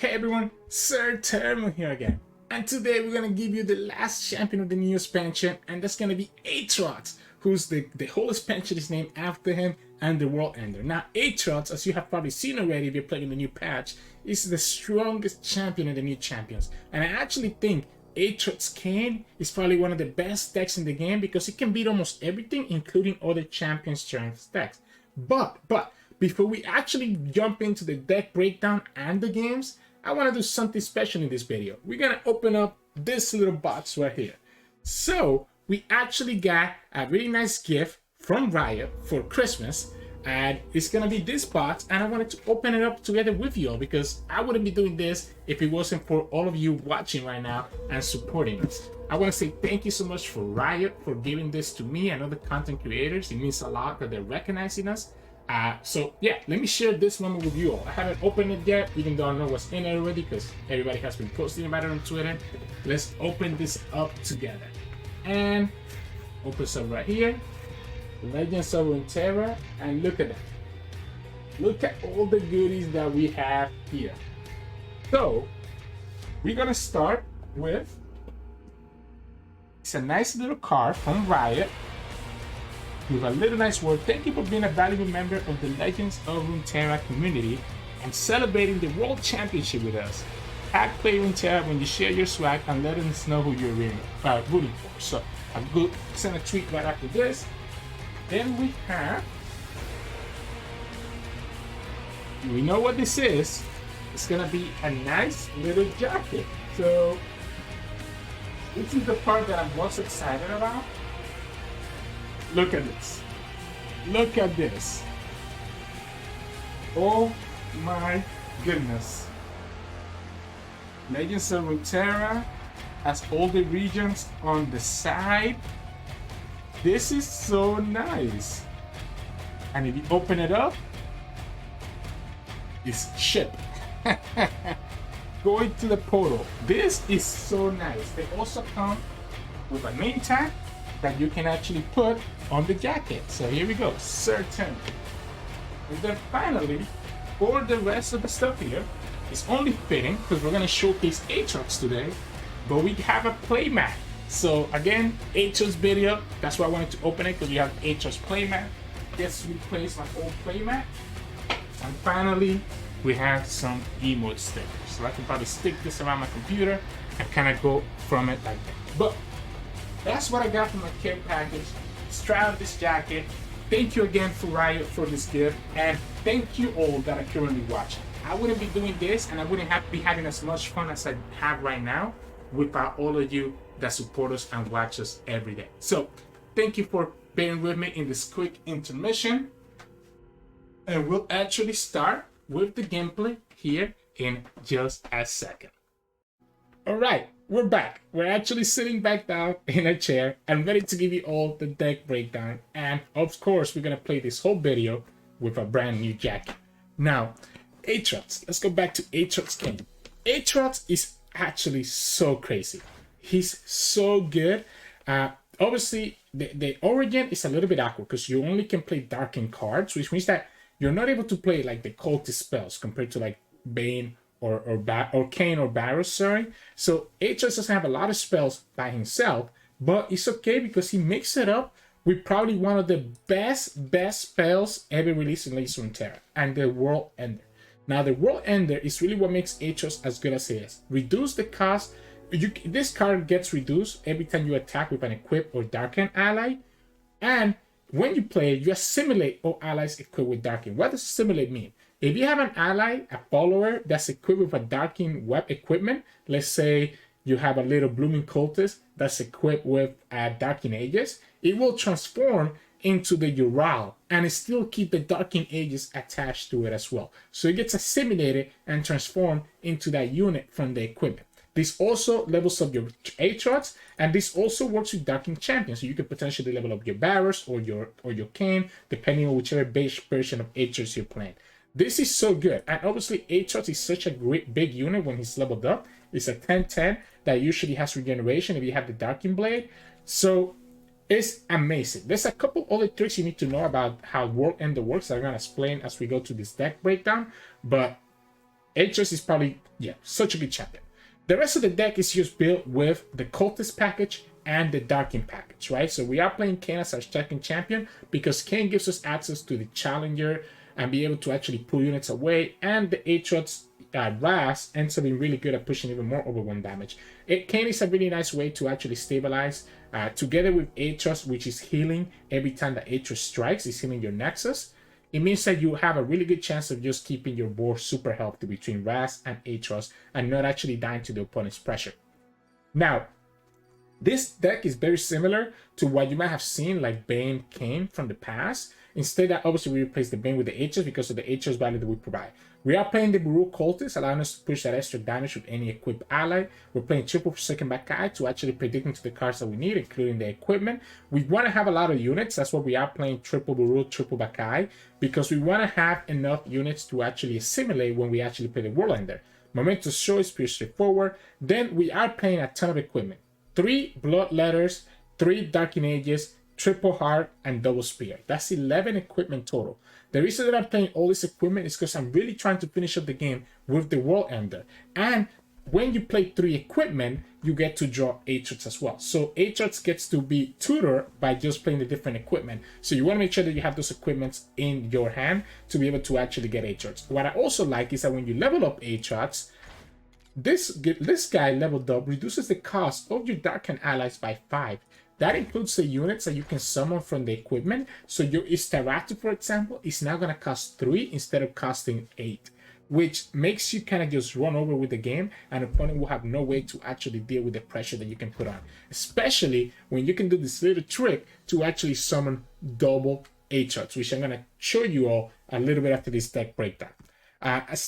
Hey everyone, Sirturmund here again. And today we're going to give you the last champion of the new expansion, and that's going to be Aatrox, who's the whole expansion is named after him, and the World Ender. Now Aatrox, as you have probably seen already if you're playing the new patch, is the strongest champion of the new champions. And I actually think Aatrox Kayn is probably one of the best decks in the game because it can beat almost everything, including other champion strength decks. But before we actually jump into the deck breakdown and the games, I want to do something special in this video. We're going to open up this little box right here. So we actually got a really nice gift from Riot for Christmas, and it's going to be this box, and I wanted to open it up together with you all because I wouldn't be doing this if it wasn't for all of you watching right now and supporting us. I want to say thank you so much for Riot for giving this to me and other content creators. It means a lot that they're recognizing us. So yeah, let me share this moment with you all. I haven't opened it yet, even though I know what's in it already because everybody has been posting about it on Twitter. Let's open this up together. And open some right here. Legends of Runeterra, and look at that. Look at all the goodies that we have here. So we're gonna start with, it's a nice little card from Riot with a little nice word. Thank you for being a valuable member of the Legends of Runeterra community and celebrating the World Championship with us. Play Runeterra when you share your swag and let us know who you're rooting for. So I'm going to send a tweet right after this. Then we know what this is. It's gonna be a nice little jacket. So this is the part that I'm most excited about. Look at this. Look at this. Oh my goodness. Legends of Runeterra has all the regions on the side. This is so nice. And if you open it up, it's ship. Going to the portal. This is so nice. They also come with a name tag that you can actually put on the jacket. So here we go, Sirturmund. And then finally, for the rest of the stuff here, it's only fitting because we're gonna showcase Aatrox today, but we have a playmat. So again, Aatrox video, that's why I wanted to open it, because we have Aatrox playmat. Just replace my old playmat. And finally, we have some emote stickers. So I can probably stick this around my computer and kind of go from it like that. But that's what I got from my care package. Let's try out this jacket. Thank you again for Riot for this gift, and thank you all that are currently watching. I wouldn't be doing this, and I wouldn't be having as much fun as I have right now without all of you that support us and watch us every day. So thank you for bearing with me in this quick intermission, and we'll actually start with the gameplay here in just a second. All right, we're back. We're actually sitting back down in a chair and ready to give you all the deck breakdown, and of course we're gonna play this whole video with a brand new jacket. Now Aatrox, let's go back to Aatrox Kayn. Aatrox is actually so crazy. He's so good. Obviously, the origin is a little bit awkward because you only can play darkened cards, which means that you're not able to play like the cultist spells compared to like Bane or Kayn or Barrows, sorry. So Aatrox doesn't have a lot of spells by himself, but it's okay because he mixed it up with probably one of the best spells ever released in Legends of Runeterra, and the World Ender. Now the World Ender is really what makes Aatrox as good as he is. Reduce the cost. This card gets reduced every time you attack with an equipped or darkened ally, and when you play, you assimilate all allies equipped with darkened. What does assimilate mean? If you have an ally, a follower that's equipped with a darkened web equipment, let's say you have a little blooming cultist that's equipped with darkened aegis, it will transform into the Ural and it still keep the darkened aegis attached to it as well. So it gets assimilated and transformed into that unit from the equipment. This also levels up your Aatrox, and this also works with darkened champions. So you could potentially level up your Barrows or your Kayn, depending on whichever base version of Aatrox you're playing. This is so good, and obviously Aatrox is such a great big unit when he's leveled up. It's a 10/10 that usually has regeneration if you have the Darkened Blade. So it's amazing. There's a couple other tricks you need to know about how World Ender works that I'm going to explain as we go to this deck breakdown. But Aatrox is probably, yeah, such a good champion. The rest of the deck is just built with the Cultist package and the Darkin package, right? So we are playing Kayn as our second champion because Kayn gives us access to the Challenger and be able to actually pull units away, and the Aatrox Ryze ends up being really good at pushing even more overwhelm damage. Kayn is a really nice way to actually stabilize, together with Aatrox, which is healing every time that Aatrox strikes, is healing your Nexus. It means that you have a really good chance of just keeping your board super healthy between Ryze and Aatrox and not actually dying to the opponent's pressure. Now, this deck is very similar to what you might have seen like Bane Kayn from the past. Instead, that obviously we replace the Bane with the Aatrox because of the Aatrox value that we provide. We are playing the Buru Cultist, allowing us to push that extra damage with any equipped ally. We're playing triple for second Bakai to actually predict into the cards that we need, including the equipment. We want to have a lot of units. That's why we are playing triple Buru, triple Bakai, because we want to have enough units to actually assimilate when we actually play the World Ender. Momentous Show is pretty straightforward. Then we are playing a ton of equipment. 3 Blood Letters, 3 Darkin Ages, triple Heart, and double Spear. That's 11 equipment total. The reason that I'm playing all this equipment is because I'm really trying to finish up the game with the World Ender. And when you play 3 equipment, you get to draw Aatrox as well. So Aatrox gets to be tutored by just playing the different equipment. So you want to make sure that you have those equipments in your hand to be able to actually get Aatrox. What I also like is that when you level up Aatrox, this guy leveled up reduces the cost of your Darkin allies by 5. That includes the units that you can summon from the equipment. So your Istaratu, for example, is now going to cost 3 instead of costing 8, which makes you kind of just run over with the game, and the opponent will have no way to actually deal with the pressure that you can put on, especially when you can do this little trick to actually summon double Aatrox, which I'm going to show you all a little bit after this deck breakdown.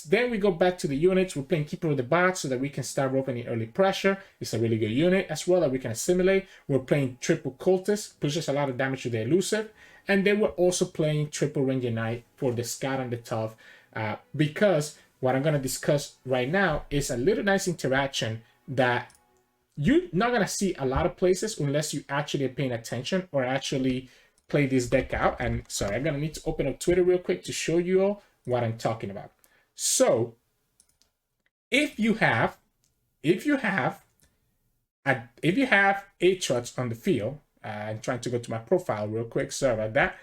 Then we go back to the units. We're playing Keeper of the Bot so that we can start off any early pressure. It's a really good unit as well that we can assimilate. We're playing triple Cultist, pushes a lot of damage to the elusive. And then we're also playing triple Ranger Knight for the Scout and the Tough, because what I'm going to discuss right now is a little nice interaction that you're not going to see a lot of places unless you actually are paying attention or actually play this deck out. And sorry, I'm going to need to open up Twitter real quick to show you all what I'm talking about. So if you have Aatrox on the field, I'm trying to go to my profile real quick, sorry about that.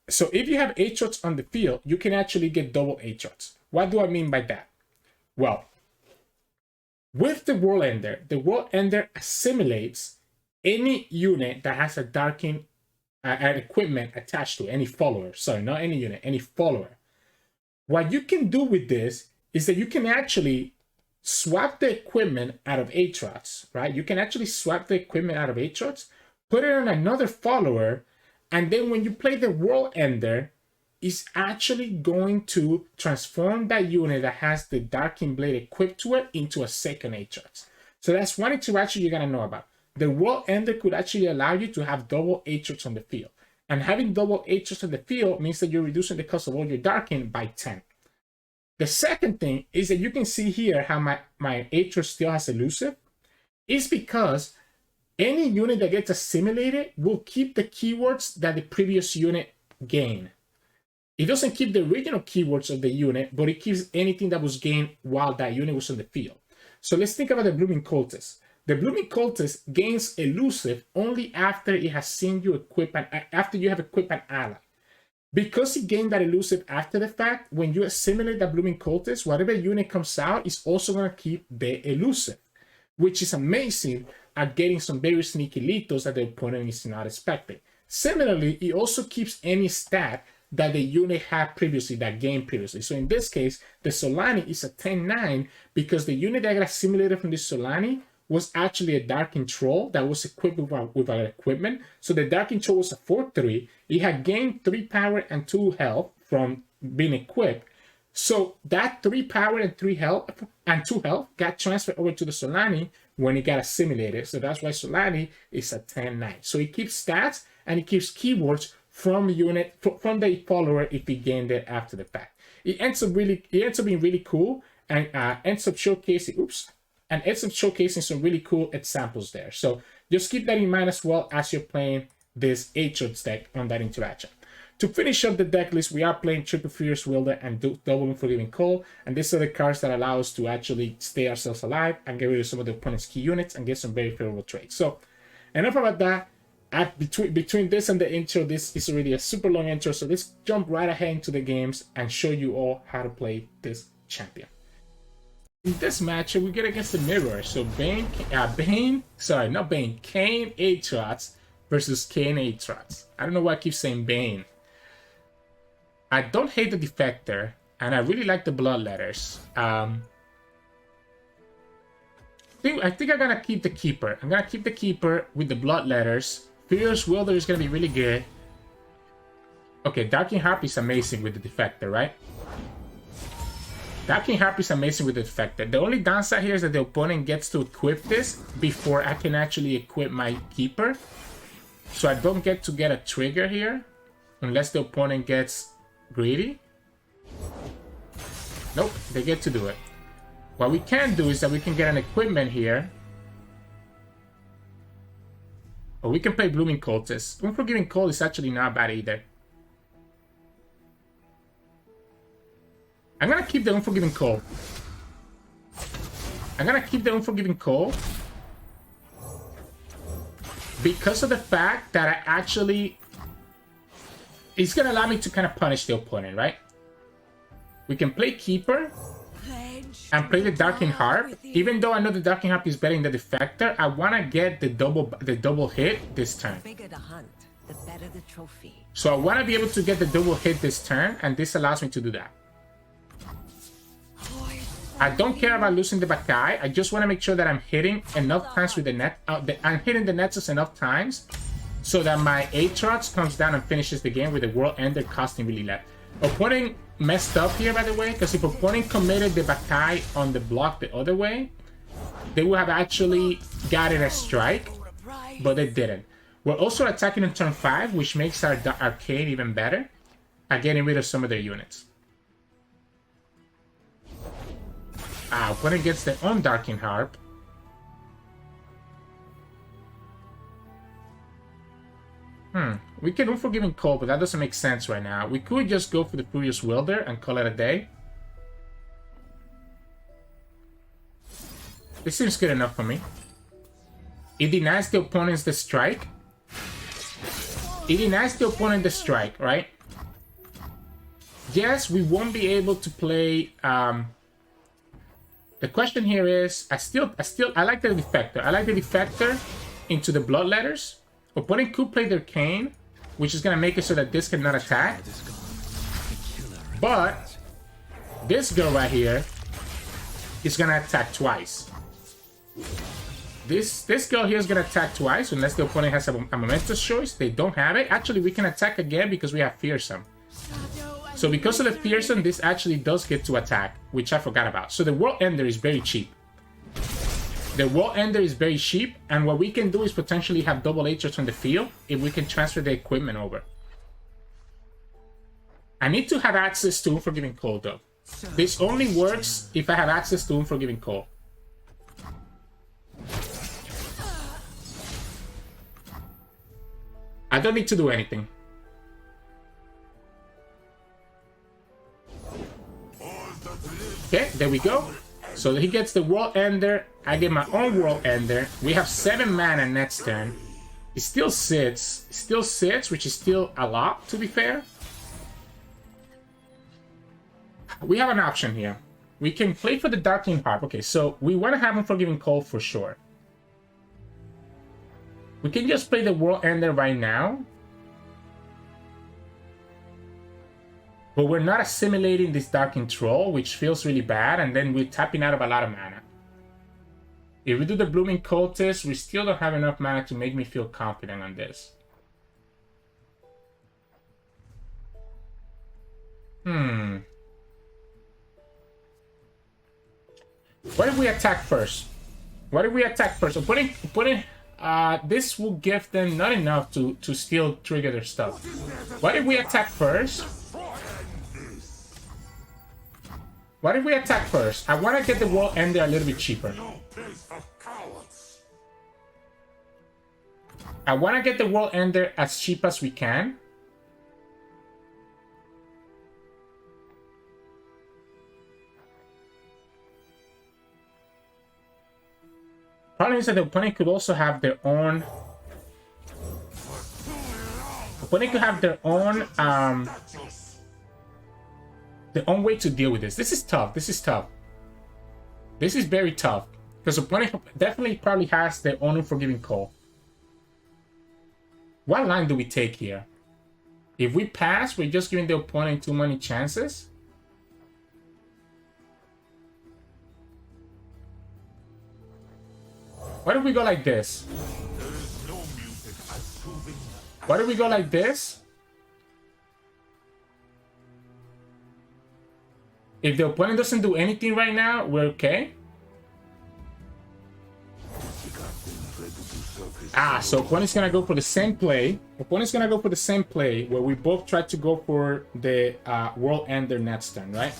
So if you have Aatrox on the field, you can actually get double Aatrox. What do I mean by that? Well, with the World Ender assimilates any unit that has a Darkin equipment attached to it, any follower. Sorry, not any unit, any follower. What you can do with this is that you can actually swap the equipment out of Aatrox, right? You can actually swap the equipment out of Aatrox, put it on another follower, and then when you play the World Ender, it's actually going to transform that unit that has the Darkin Blade equipped to it into a second Aatrox. So that's one interaction you're going to know about. The World Ender could actually allow you to have double Aatrox on the field. And having double Aatrox on the field means that you're reducing the cost of all your Darkin by 10. The second thing is that you can see here how my Aatrox still has elusive. It's because any unit that gets assimilated will keep the keywords that the previous unit gained. It doesn't keep the original keywords of the unit, but it keeps anything that was gained while that unit was on the field. So let's think about the Blooming Cultist. The Blooming Cultist gains elusive only after it has seen you equip after you have equipped an ally. Because it gained that elusive after the fact, when you assimilate the Blooming Cultist, whatever unit comes out is also going to keep the elusive, which is amazing at getting some very sneaky lethals that the opponent is not expecting. Similarly, it also keeps any stat that the unit had previously, that gained previously. So in this case, the Solani is a 10-9 because the unit that got assimilated from this Solani was actually a Darkin Troll that was equipped with our equipment. So the Darkin Troll was a 4-3. It had gained 3 power and 2 health from being equipped. So that 3 power and 3 health and 2 health got transferred over to the Solani when it got assimilated. So that's why Solani is a 10-9. So it keeps stats and it keeps keywords from from the follower if he gained it after the fact. It ends up being really cool and ends up showcasing some really cool examples there. So just keep that in mind as well as you're playing this Aatrox deck on that interaction. To finish up the deck list, we are playing Triple Furious Wielder and Double Unforgiving Cold, and these are the cards that allow us to actually stay ourselves alive and get rid of some of the opponent's key units and get some very favorable trades. So, enough about that. Between this and the intro, this is already a super long intro, so let's jump right ahead into the games and show you all how to play this champion. In this matchup, we get against the Mirror. So Kayn Aatrox versus Kayn Aatrox. I don't know why I keep saying Bane. I don't hate the Defector, and I really like the Bloodletters. I think I'm gonna keep the Keeper. I'm gonna keep the Keeper with the Bloodletters. Furious Wielder is gonna be really good. Okay, Darking Harp is amazing with the Defector, right? Darking Harp is amazing with the Defector. The only downside here is that the opponent gets to equip this before I can actually equip my Keeper. So I don't get to get a trigger here unless the opponent gets greedy. Nope, they get to do it. What we can do is that we can get an equipment here. Or we can play Blooming Cultist. Unforgiving Cold is actually not bad either. I'm gonna keep the Unforgiving Cold. Because of the fact that I actually... It's gonna allow me to kind of punish the opponent, right? We can play Keeper and play the Darking Harp. Even though I know the Darking Harp is better than the Defector, I want to get the double hit this turn. So I want to be able to get the double hit this turn, and this allows me to do that. I don't care about losing the Bakai. I just want to make sure that I'm hitting enough times with the net. I'm hitting the Nexus enough times so that my Aatrox comes down and finishes the game with the World Ender costing really less. Opponent messed up here, by the way, because if opponent committed the Bakai on the block the other way, they would have actually gotten a strike, but they didn't. We're also attacking on turn 5, which makes our Kayn even better at getting rid of some of their units. Opponent gets their own Darking Harp. We can Unforgiving Cold, but that doesn't make sense right now. We could just go for the Furious Wielder and call it a day. This seems good enough for me. It denies the opponent the strike. Right? Yes, we won't be able to play... The question here is, I like the Defector. I like the Defector into the Bloodletters. Opponent could play their Kayn, which is going to make it so that this cannot attack. But this girl right here is going to attack twice. This girl here is going to attack twice unless the opponent has a momentous choice. They don't have it. Actually, we can attack again because we have Fearsome. So because of the Fearsome, this actually does get to attack, which I forgot about. So the World Ender is very cheap. And what we can do is potentially have double Aatrox on the field if we can transfer the equipment over. I need to have access to Unforgiving Cold, though. This only works if I have access to Unforgiving Cold. I don't need to do anything. Okay, there we go. So he gets the World Ender. I get my own World Ender. We have 7 mana next turn. It still sits. Which is still a lot, to be fair. We have an option here. We can play for the Darking Harp. Okay, so we want to have Unforgiving Cold for sure. We can just play the World Ender right now. But we're not assimilating this Darking Troll, which feels really bad, and then we're tapping out of a lot of mana. If we do the Blooming Cultist, we still don't have enough mana to make me feel confident on this. What if we attack first? This will give them not enough to still trigger their stuff. What if we attack first? I want to get the World Ender a little bit cheaper. I want to get the World Ender as cheap as we can. Problem is that the opponent could also have their own... Opponent could have their own way to deal with this. This is tough. This is tough. This is very tough. Because opponent definitely probably has their own unforgiving call. What line do we take here? If we pass, we're just giving the opponent too many chances. What if we go like this? What if we go like this? If the opponent doesn't do anything right now, we're okay. So opponent's gonna go for the same play. Opponent's gonna go for the same play where we both try to go for the World Ender next turn, right?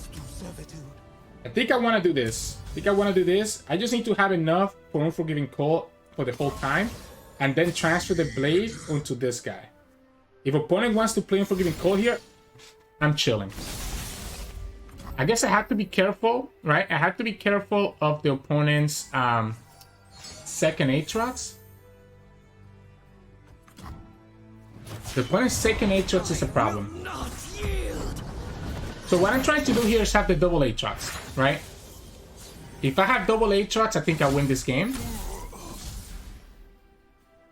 I think I want to do this. I just need to have enough for Unforgiving Call for the whole time, and then transfer the blade onto this guy. If opponent wants to play Unforgiving Call here, I'm chilling. I guess I have to be careful, right? I have to be careful of the opponent's second Aatrox. The opponent's second Aatrox is a problem. So what I'm trying to do here is have the double Aatrox, right? If I have double Aatrox, I think I win this game.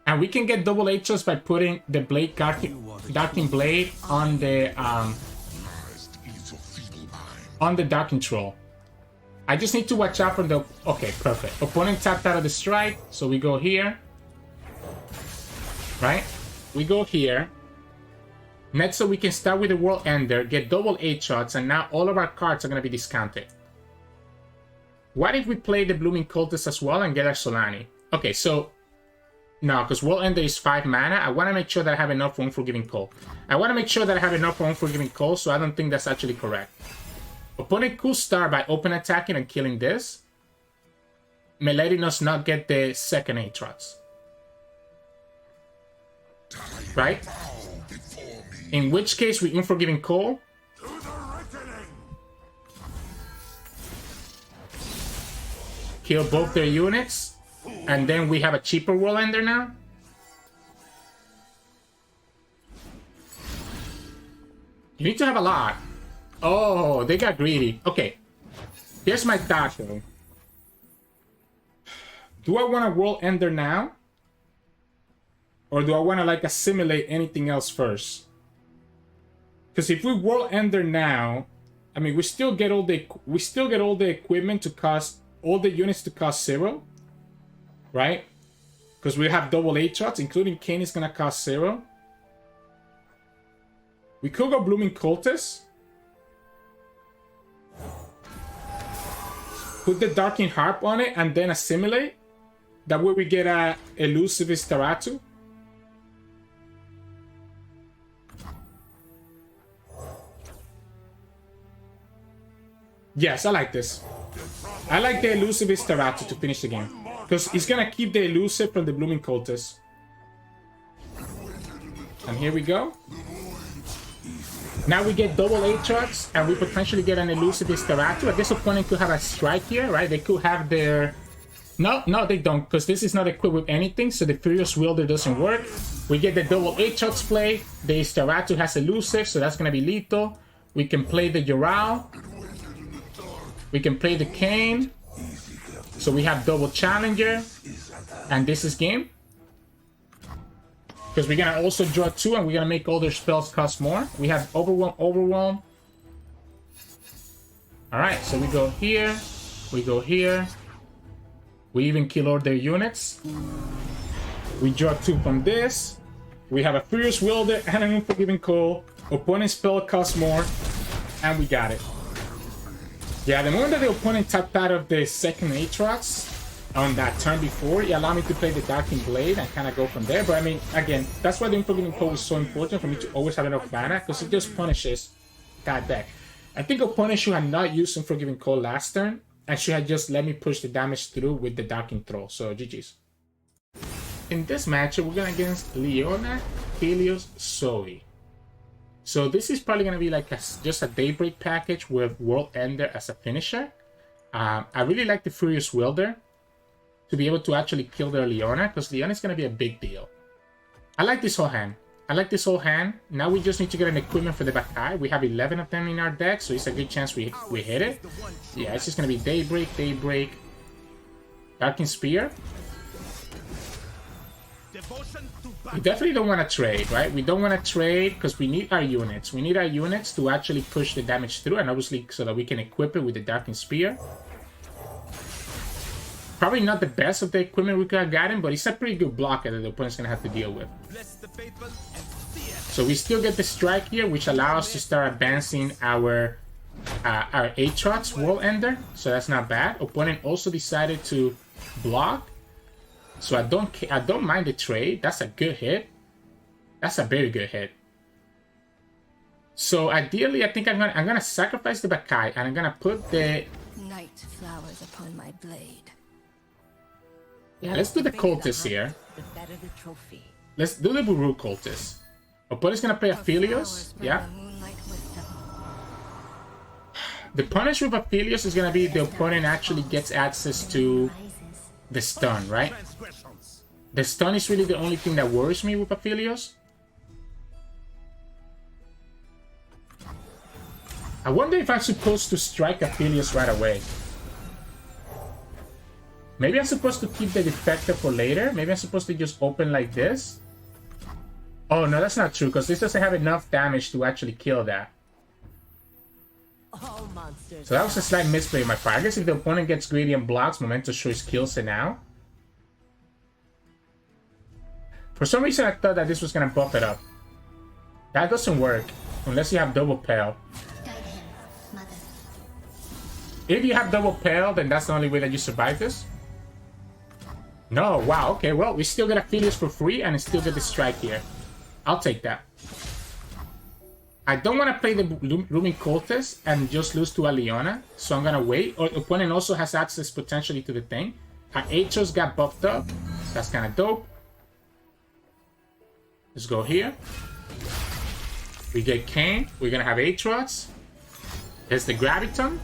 And we can get double Aatrox by putting the blade Darking Blade on the Darking Troll. I just need to watch out for the... Okay, perfect. Opponent tapped out of the strike, so we go here. Right? We go here. Next, so we can start with the World Ender, get double Aatrox, and now all of our cards are going to be discounted. What if we play the Blooming Cultist as well and get our Solani? Okay, so... No, because World Ender is 5 mana. I want to make sure that I have enough for Unforgiving Call. I want to make sure that I have enough for Unforgiving Call, so I don't think that's actually correct. Opponent could start by open attacking and killing this, letting us not get the second Aatrox. Right? In which case, we Unforgiving Call. Kill both their units. And then we have a cheaper World Ender now. You need to have a lot. Oh, they got greedy. Okay. Here's my thought, though. Do I want a World Ender now? Or do I want to, like, assimilate anything else first? Because if we World Ender now, I mean, we still get all the equipment to cost, all the units to cost 0. Right? Because we have double Aatrox, including Kayn is going to cost 0. We could go Blooming Cultist. Put the Darking Harp on it and then assimilate. That way we get a elusive Staratu. Yes, I like this. I like the elusive Staratu to finish the game. Because he's gonna keep the elusive from the Blooming Cultist. And here we go. Now we get double Aatrox, and we potentially get an elusive Staratu. I guess opponent could have a strike here, right? They could have their... No, they don't, because this is not equipped with anything, so the Furious Wielder doesn't work. We get the double Aatrox play. The Staratu has elusive, so that's gonna be lethal. We can play the Yoral. We can play the Kayn. So we have double Challenger, and this is game. Because we're gonna also draw 2, and we're gonna make all their spells cost more. We have Overwhelm. Alright, so we go here, we go here. We even kill all their units. We draw 2 from this. We have a Furious Wielder and an Unforgiving Call. Opponent's spell costs more, and we got it. Yeah, the moment that the opponent tapped out of the second Aatrox on that turn before, it allowed me to play the Darking Blade and kind of go from there. But I mean, again, that's why the Unforgiving Call is so important for me to always have enough mana, because it just punishes that deck. I think opponent should have not used Unforgiving Call last turn, and should have just let me push the damage through with the Darking Troll. So GG's. In this matchup, we're going against Leona Aphelios Zoe. So this is probably going to be like just a Daybreak package with World Ender as a finisher. I really like the Furious Wielder. to be able to actually kill their Leona, because Leona is going to be a big deal. I like this whole hand. I like this whole hand. Now we just need to get an equipment for the Bakai. We have 11 of them in our deck, so it's a good chance we hit it. Yeah, it's just going to be Daybreak, Darkin Spear. We definitely don't want to trade, right? We don't want to trade because we need our units. We need our units to actually push the damage through, and obviously so that we can equip it with the Darkin Spear. Probably not the best of the equipment we could have gotten, but it's a pretty good blocker that the opponent's going to have to deal with. So we still get the strike here, which allows us to start advancing our Aatrox World Ender. So that's not bad. Opponent also decided to block. So I don't mind the trade. That's a good hit. That's a very good hit. So ideally, I think I'm gonna sacrifice the Bakai and I'm gonna put the night flowers upon my blade. Yeah, let's do the cultist here. Let's do the Buru cultist. Opponent's gonna play Aphelios. Yeah. The punish with Aphelios is gonna be the opponent actually gets access to the stun, right? The stun is really the only thing that worries me with Aphelios. I wonder if I'm supposed to strike Aphelios right away. Maybe I'm supposed to keep the Defector for later. Maybe I'm supposed to just open like this. Oh, no, that's not true, because this doesn't have enough damage to actually kill that. So that was a slight misplay on my part. I guess if the opponent gets greedy and blocks, Momentous Choice kills it now. For some reason, I thought that this was going to buff it up. That doesn't work, unless you have double Pale. If you have double Pale, then that's the only way that you survive this. No, wow, okay, well, we still get Aphelios for free, and still get the strike here. I'll take that. I don't want to play the Looming Cultist and just lose to a Leona, so I'm going to wait. Or opponent also has access potentially to the thing. Our Aatrox got buffed up. That's kind of dope. Let's go here. We get Kayn. We're going to have Aatrox. There's the Graviton.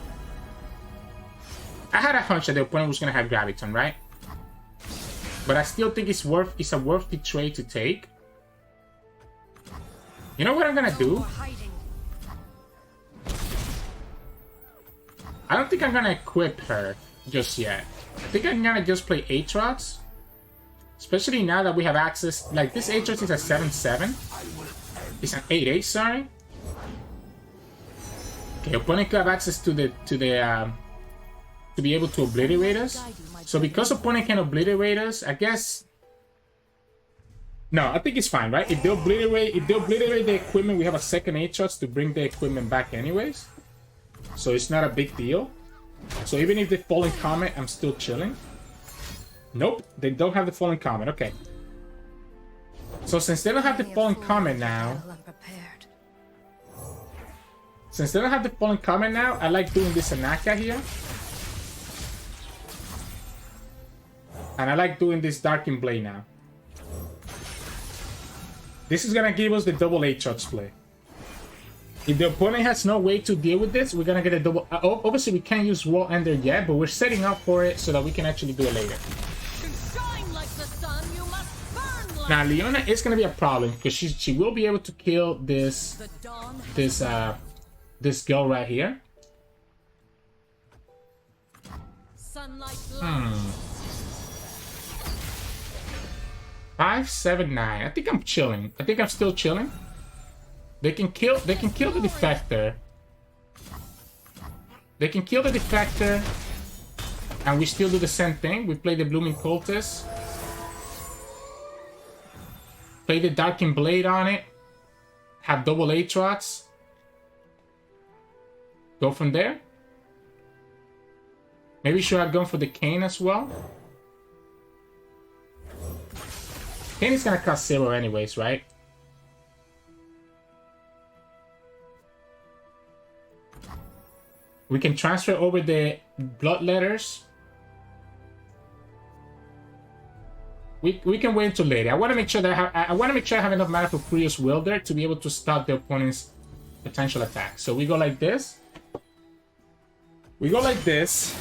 I had a hunch that the opponent was going to have Graviton, right? But I still think it's a worthy trade to take. You know what I'm gonna do? I don't think I'm gonna equip her just yet. I think I'm gonna just play Aatrox. Especially now that we have access. Like, this Aatrox is a 7-7. It's an 8-8, sorry. Okay, opponent could have access to be able to obliterate us. So because opponent can obliterate us, I guess. No, I think it's fine, right? If they obliterate the equipment, we have a second Aatrox to bring the equipment back anyways. So it's not a big deal. So even if they fall in Comet, I'm still chilling. Nope, they don't have the Fallen Comet. Okay. So since they don't have the Fallen Comet now... Since they don't have the Fallen Comet now, I like doing this Anaka here. And I like doing this Darkin Blade now. This is gonna give us the double Aatrox play. If the opponent has no way to deal with this, we're gonna get a double... obviously, we can't use World Ender yet, but we're setting up for it so that we can actually do it later. Now, Leona is gonna be a problem because she will be able to kill this girl right here. 5, 7, 9. I think I'm chilling. I think I'm still chilling. They can kill the Defector. They can kill the Defector. And we still do the same thing. We play the Blooming Cultist. Play the Darkin Blade on it. Have double Aatrox. Go from there. Maybe should have gone for the Kayn as well. Kayn is gonna cost 0 anyways, right? We can transfer over the Bloodletters. We can wait until later. I want to make sure that I have enough mana for Furious Wilder to be able to stop the opponent's potential attack. So we go like this. We go like this.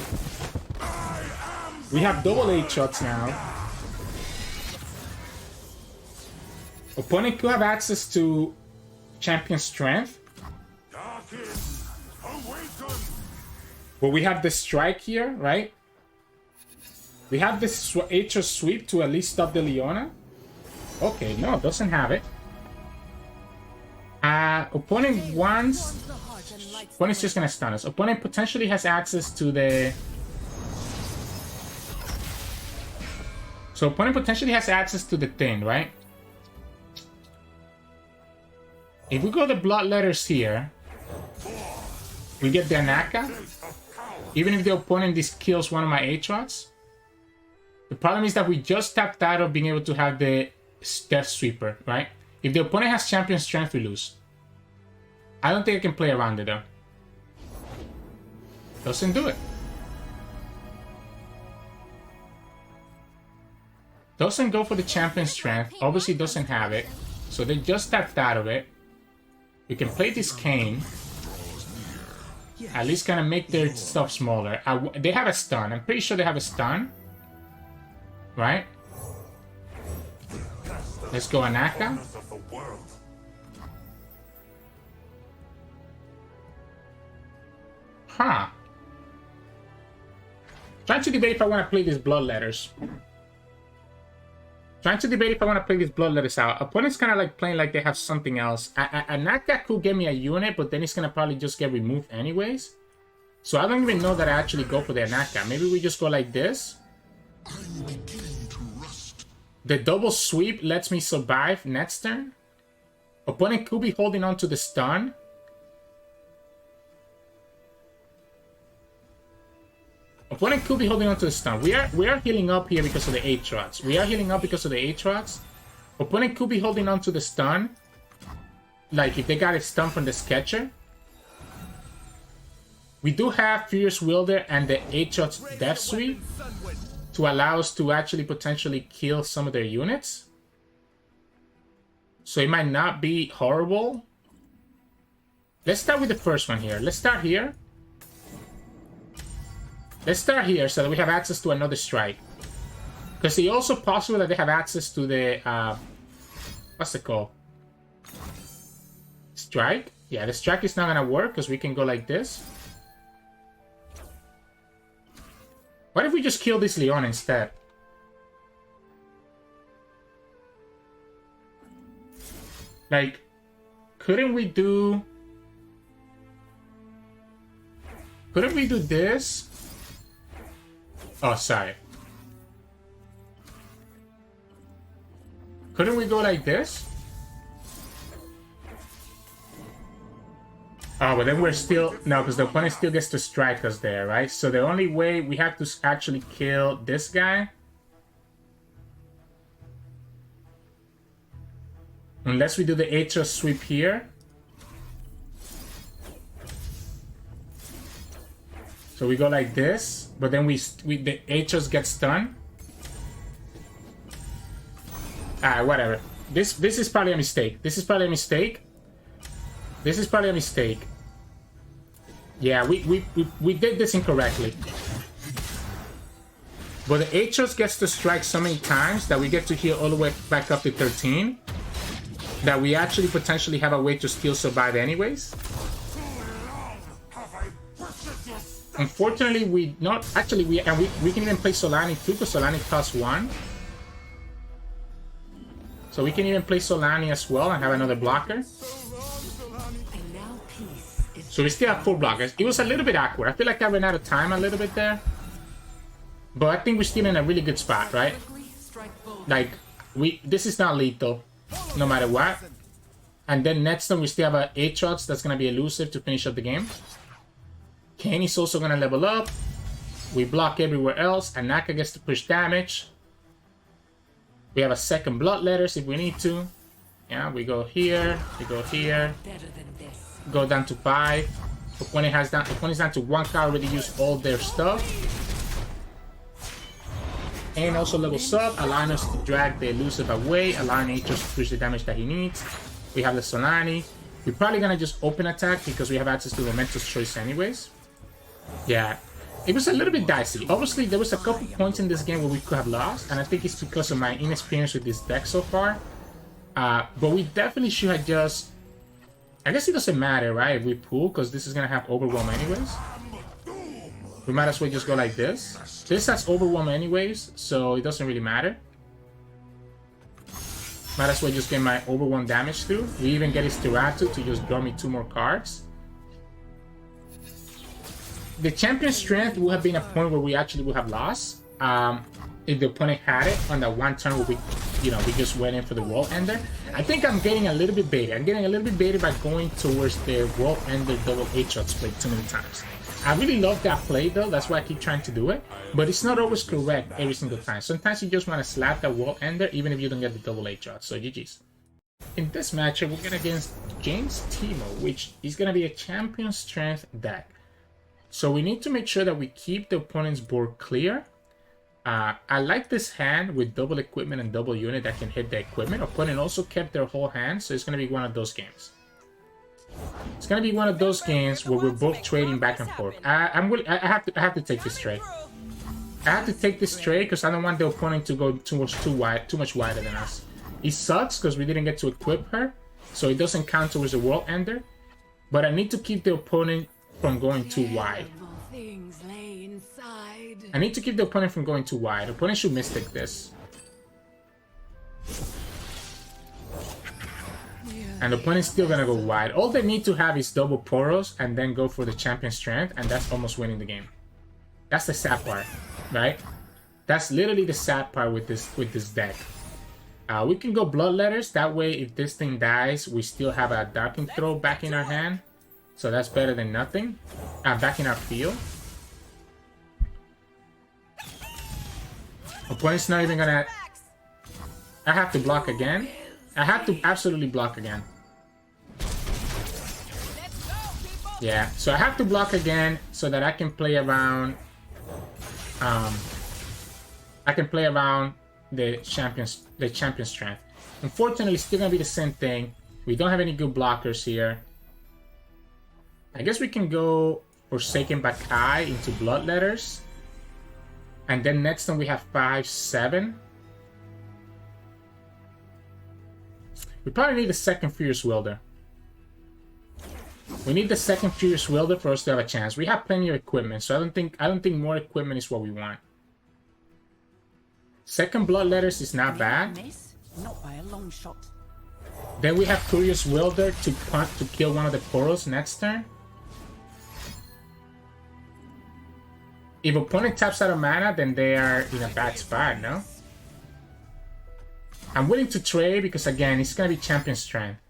We have double Aatrox now. Opponent could have access to champion strength. But we have the strike here, right? We have this Aatrox sweep to at least stop the Leona. Okay, no, doesn't have it. Opponent wants... Opponent's just gonna stun us. Opponent potentially has access to the... So opponent potentially has access to the thing, right? If we go the bloodletters here, we get the Anaka. Even if the opponent just kills one of my Aatrox. The problem is that we just tapped out of being able to have the Death Sweeper, right? If the opponent has champion strength, we lose. I don't think I can play around it though. Doesn't do it. Doesn't go for the champion strength. Obviously doesn't have it. So they just tapped out of it. We can play this Kayn. At least kind of make their stuff smaller. They have a stun. I'm pretty sure they have a stun. Right? Let's go Anaka. Huh. Trying to debate if I want to play these bloodletters. Trying to debate if I want to play these bloodletters out. Opponent's kind of like playing like they have something else. Anaka could get me a unit, but then it's going to probably just get removed anyways. So I don't even know that I actually go for the Anaka. Maybe we just go like this. The double sweep lets me survive next turn. Opponent could be holding on to the stun. Opponent could be holding on to the stun. We are healing up here because of the Aatrox. We are healing up because of the Aatrox. Opponent could be holding on to the stun. Like if they got a stun from the Sketcher. We do have Furious Wielder and the Aatrox Death Sweep to allow us to actually potentially kill some of their units. So it might not be horrible. Let's start with the first one here. Let's start here. Let's start here so that we have access to another strike. Because it's also possible that they have access to the... what's it called? Strike? Yeah, the strike is not going to work because we can go like this. What if we just kill this Leona instead? Like, couldn't we do... Couldn't we do this? Oh, sorry. Couldn't we go like this? Oh, but then we're still... No, because the opponent still gets to strike us there, right? So the only way we have to actually kill this guy... Unless we do the Aatrox sweep here. So we go like this, but then the Aatrox gets stunned. Alright, whatever. This is probably a mistake. This is probably a mistake. This is probably a mistake. Yeah, we did this incorrectly. But the Aatrox gets to strike so many times that we get to heal all the way back up to 13. That we actually potentially have a way to still survive anyways. Unfortunately, we not actually we can even play Solani too because Solani costs 1. So we can even play Solani as well and have another blocker. So we still have 4 blockers. It was a little bit awkward. I feel like I ran out of time a little bit there. But I think we're still in a really good spot, right? Like this is not lethal, no matter what. And then next time we still have an Aatrox that's gonna be elusive to finish up the game. Kayn is also gonna level up. We block everywhere else. Anaka gets to push damage. We have a second bloodletters if we need to. Yeah, we go here. We go here. Go down to 5. Opponent's down to 1 card. Already used all their stuff. And also levels up, allowing us to drag the elusive away, allowing Aatrox to push the damage that he needs. We have the Solani. We're probably gonna just open attack because we have access to Momentous Choice anyways. Yeah. it was a little bit dicey. Obviously, there was a couple points in this game where we could have lost, and I think it's because of my inexperience with this deck so far. But we definitely should have just... I guess it doesn't matter, right, if we pull, because this is going to have Overwhelm anyways. We might as well just go like this. This has Overwhelm anyways, so it doesn't really matter. Might as well just get my Overwhelm damage through. We even get his Tiratu to just draw me 2 more cards. The champion strength would have been a point where we actually would have lost. If the opponent had it on that one turn where we, we just went in for the World Ender. I think I'm getting a little bit baited. I'm getting a little bit baited by going towards the World Ender double Aatrox play too many times. I really love that play though, that's why I keep trying to do it. But it's not always correct every single time. Sometimes you just want to slap that World Ender even if you don't get the double Aatrox. So GG's. In this matchup, we're going against Jinx Teemo, which is going to be a champion strength deck. So we need to make sure that we keep the opponent's board clear. I like this hand with double equipment and double unit that can hit the equipment. Opponent also kept their whole hand, so it's going to be one of those games. It's going to be one of those games where we're both trading back and forth. I have to take this trade. I have to take this trade because I don't want the opponent to go too much wider than us. It sucks because we didn't get to equip her, so it doesn't count towards the World Ender. But I need to keep the opponent from going too wide. I need to keep the opponent from going too wide. The opponent should Mystic this. And the opponent's still gonna go wide. All they need to have is double Poros and then go for the champion strength, and that's almost winning the game. That's the sad part, right? That's literally the sad part with this deck. We can go Bloodletters. That way, if this thing dies, we still have a Darking Throw back in our hand. So that's better than nothing. Back in our field. Opponent's not even gonna... I have to block again. I have to absolutely block again. Yeah, so I have to block again so that I can play around... I can play around the champion strength. Unfortunately, it's still gonna be the same thing. We don't have any good blockers here. I guess we can go Forsaken Bakai into Bloodletters. And then next time we have 5-7. We probably need a second Furious Wielder. We need the second Furious Wielder for us to have a chance. We have plenty of equipment, so I don't think more equipment is what we want. Second Bloodletters is not bad. Not by a long shot. Then we have Furious Wielder to kill one of the Poros next turn. If opponent taps out of mana, then they are in a bad spot, no? I'm willing to trade because, again, it's going to be champion strength.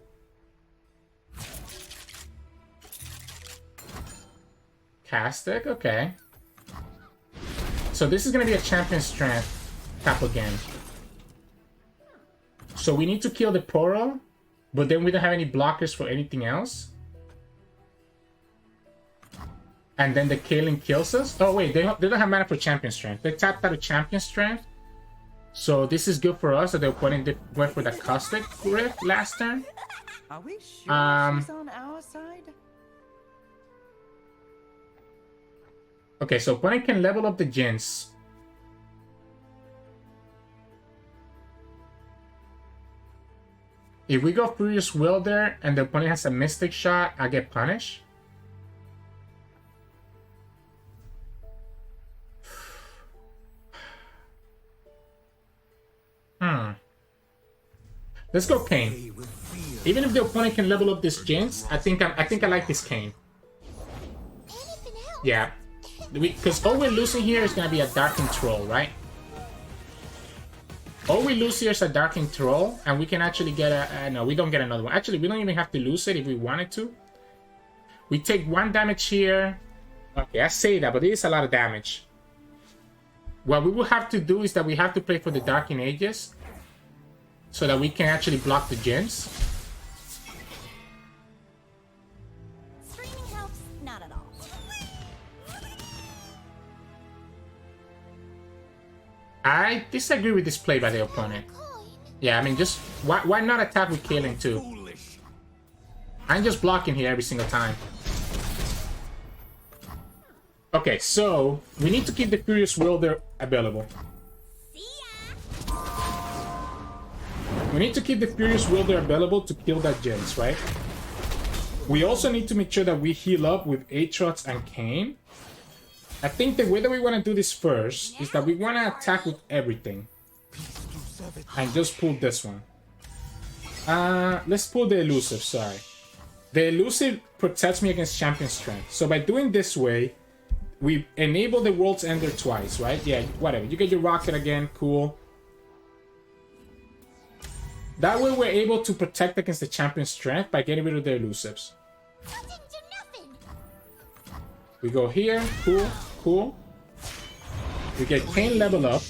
Castic, okay. So this is going to be a champion strength tap again. So we need to kill the Poro, but then we don't have any blockers for anything else. And then the Kaylin kills us. Oh wait, they don't have mana for champion strength. They tapped out of champion strength. So this is good for us that the opponent went for the Caustic Rift last turn. Are we sure she's on our side? Okay, so opponent can level up the Jinx. If we go Furious Wielder and the opponent has a Mystic Shot, I get punished. Let's go Kayn. Even if the opponent can level up this Jinx, I think I like this Kayn. Yeah, because all we're losing here is gonna be a Darking Troll, right? All we lose here is a Darking Troll, and we can actually get a... no, we don't get another one. Actually, we don't even have to lose it if we wanted to. We take 1 damage here. Okay, I say that, but it is a lot of damage. What we will have to do is that we have to play for the Darking Aegis, so that we can actually block the Jinx. Screaming helps, not at all. I disagree with this play by the opponent. Yeah, I mean, just why not attack with Kaylin too? I'm just blocking here every single time. Okay, so we need to keep the Furious Wielder available. We need to keep the Furious Wielder available to kill that Jinx, right? We also need to make sure that we heal up with Aatrox and Kayn. I think the way that we want to do this first is that we want to attack with everything. And just pull this one. Let's pull the Elusive, sorry. The Elusive protects me against Champion Strength. So by doing this way, we enable the World's Ender twice, right? Yeah, whatever. You get your Rocket again, cool. That way we're able to protect against the Champion Strength by getting rid of the Elusives. We go here, cool, cool. We get Kayn level up.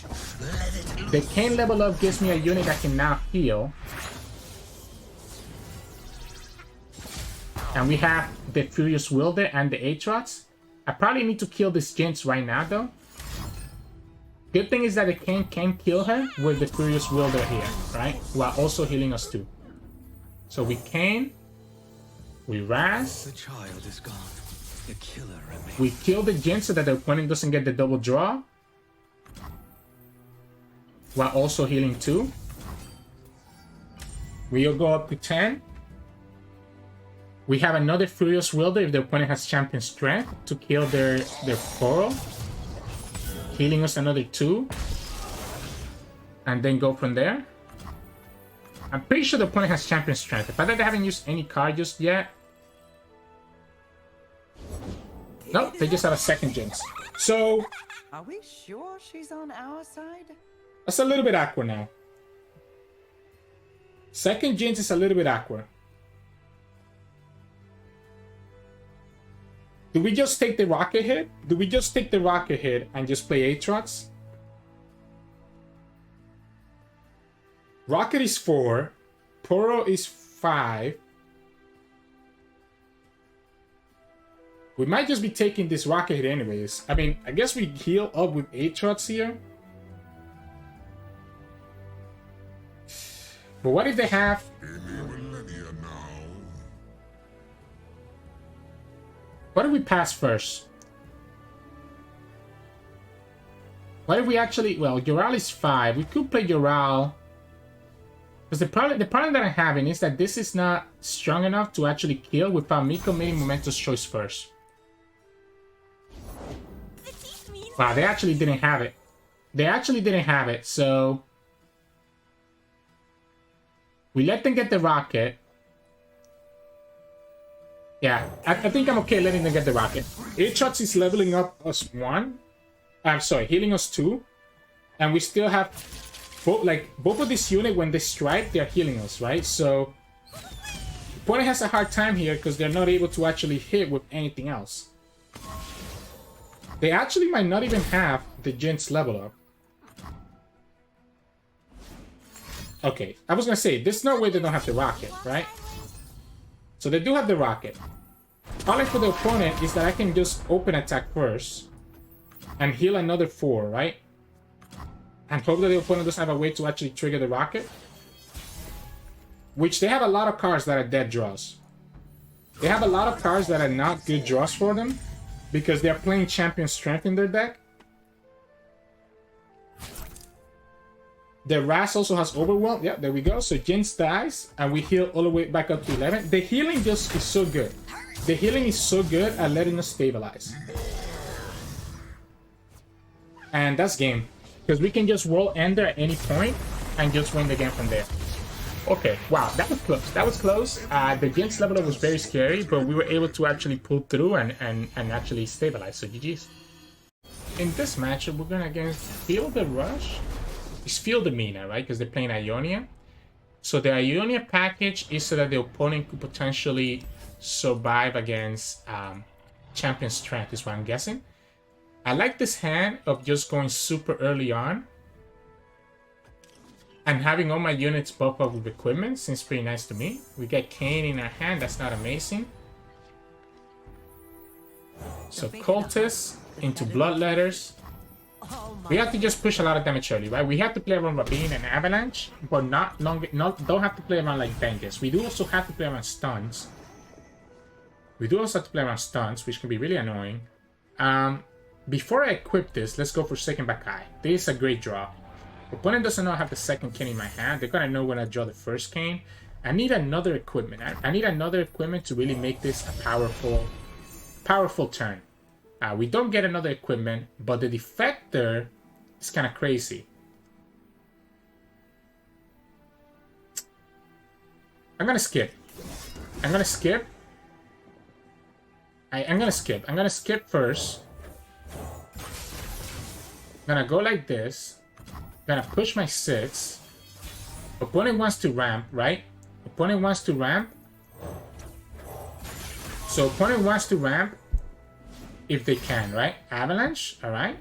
The Kayn level up gives me a unit that can now heal. And we have the Furious Wielder and the Aatrox. I probably need to kill this Jinx right now, though. Good thing is that the Kayn can kill her with the Furious Wielder here, right? While also healing us too. So we Kayn. We Ryze. The child is gone. The killer remains. We kill the Jinx so that the opponent doesn't get the double draw. While also healing too. We'll go up to 10. We have another Furious Wielder if the opponent has Champion Strength to kill their Coral. Healing us another 2. And then go from there. I'm pretty sure the opponent has Champion Strength. The fact that they haven't used any card just yet. Nope, they just have a second Jinx. So Are we sure she's on our side? that's a little bit awkward now. Second Jinx is a little bit awkward. Do we just take the rocket hit? Do we just take the rocket hit and just play Aatrox? Rocket is 4. Poro is 5. We might just be taking this rocket hit anyways. I mean, I guess we heal up with Aatrox here. But what if they have... What if we pass first? What if we actually... Well, Yoral is 5. We could play Yoral. Because the problem that I'm having is that this is not strong enough to actually kill without me committing Momentous Choice first. Wow, they actually didn't have it. They actually didn't have it, so... We let them get the rocket. Yeah, I think I'm okay letting them get the rocket. Aatrox is leveling up us 1. I'm sorry, healing us 2. And we still have... both of this unit, when they strike, they're healing us, right? So... The opponent has a hard time here because they're not able to actually hit with anything else. They actually might not even have the Jinx level up. Okay, I was gonna say, there's no way they don't have the rocket, right? So they do have the rocket. Calling for the opponent is that I can just open attack first and heal another 4, right? And hope that the opponent doesn't have a way to actually trigger the rocket. Which they have a lot of cards that are dead draws. They have a lot of cards that are not good draws for them because they're playing Champion Strength in their deck. The Ryze also has Overwhelm. Yeah, there we go. So Jinx dies, and we heal all the way back up to 11. The healing just is so good. The healing is so good at letting us stabilize. And that's game. Because we can just World Ender at any point and just win the game from there. Okay, wow, that was close. That was close. The Jinx level up was very scary, but we were able to actually pull through and actually stabilize. So GG's. In this matchup, we're going to again Feel the Rush. It's Feel The Minah, right? Because they're playing Ionia. So the Ionia package is so that the opponent could potentially survive against Champion Strength, is what I'm guessing. I like this hand of just going super early on. And having all my units buff up with equipment seems pretty nice to me. We get Kayn in our hand, that's not amazing. So Cultist into Bloodletters. We have to just push a lot of damage early, right? We have to play around Rabin and Avalanche, but don't have to play around like Vengeance. We do also have to play around stuns. Which can be really annoying. before I equip this, let's go for second Bakai. This is a great draw. Opponent doesn't know I have the second Kayn in my hand. They're gonna know when I draw the first Kayn. I need another equipment. I need another equipment to really make this a powerful turn. We don't get another equipment, but the defector is kind of crazy. I'm gonna skip. I'm gonna skip. I'm gonna skip first. I'm gonna go like this. I'm gonna push my 6. Opponent wants to ramp, right? Opponent wants to ramp. So opponent wants to ramp if they can, right? Avalanche, alright.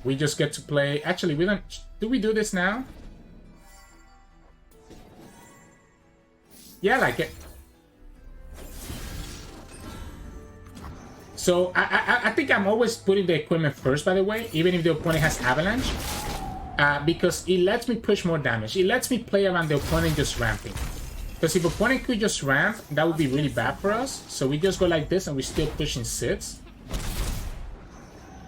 We just get to play. Actually, we don't. Do we do this now? Yeah, I like it. So I think I'm always putting the equipment first, by the way, even if the opponent has Avalanche. Because it lets me push more damage. It lets me play around the opponent just ramping. Because if opponent could just ramp, that would be really bad for us. So we just go like this and we're still pushing 6.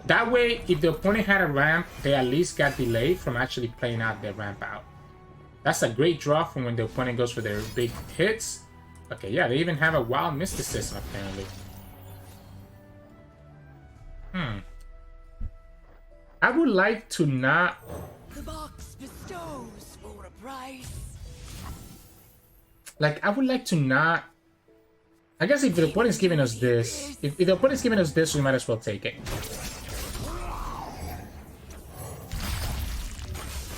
That way, if the opponent had a ramp, they at least got delayed from actually playing out their ramp out. That's a great draw from when the opponent goes for their big hits. Okay, yeah, they even have a wild mysticism apparently. I would like to not... The box bestows for a price. Like, I would like to not... I guess if the opponent's giving us this... If the opponent's giving us this, we might as well take it.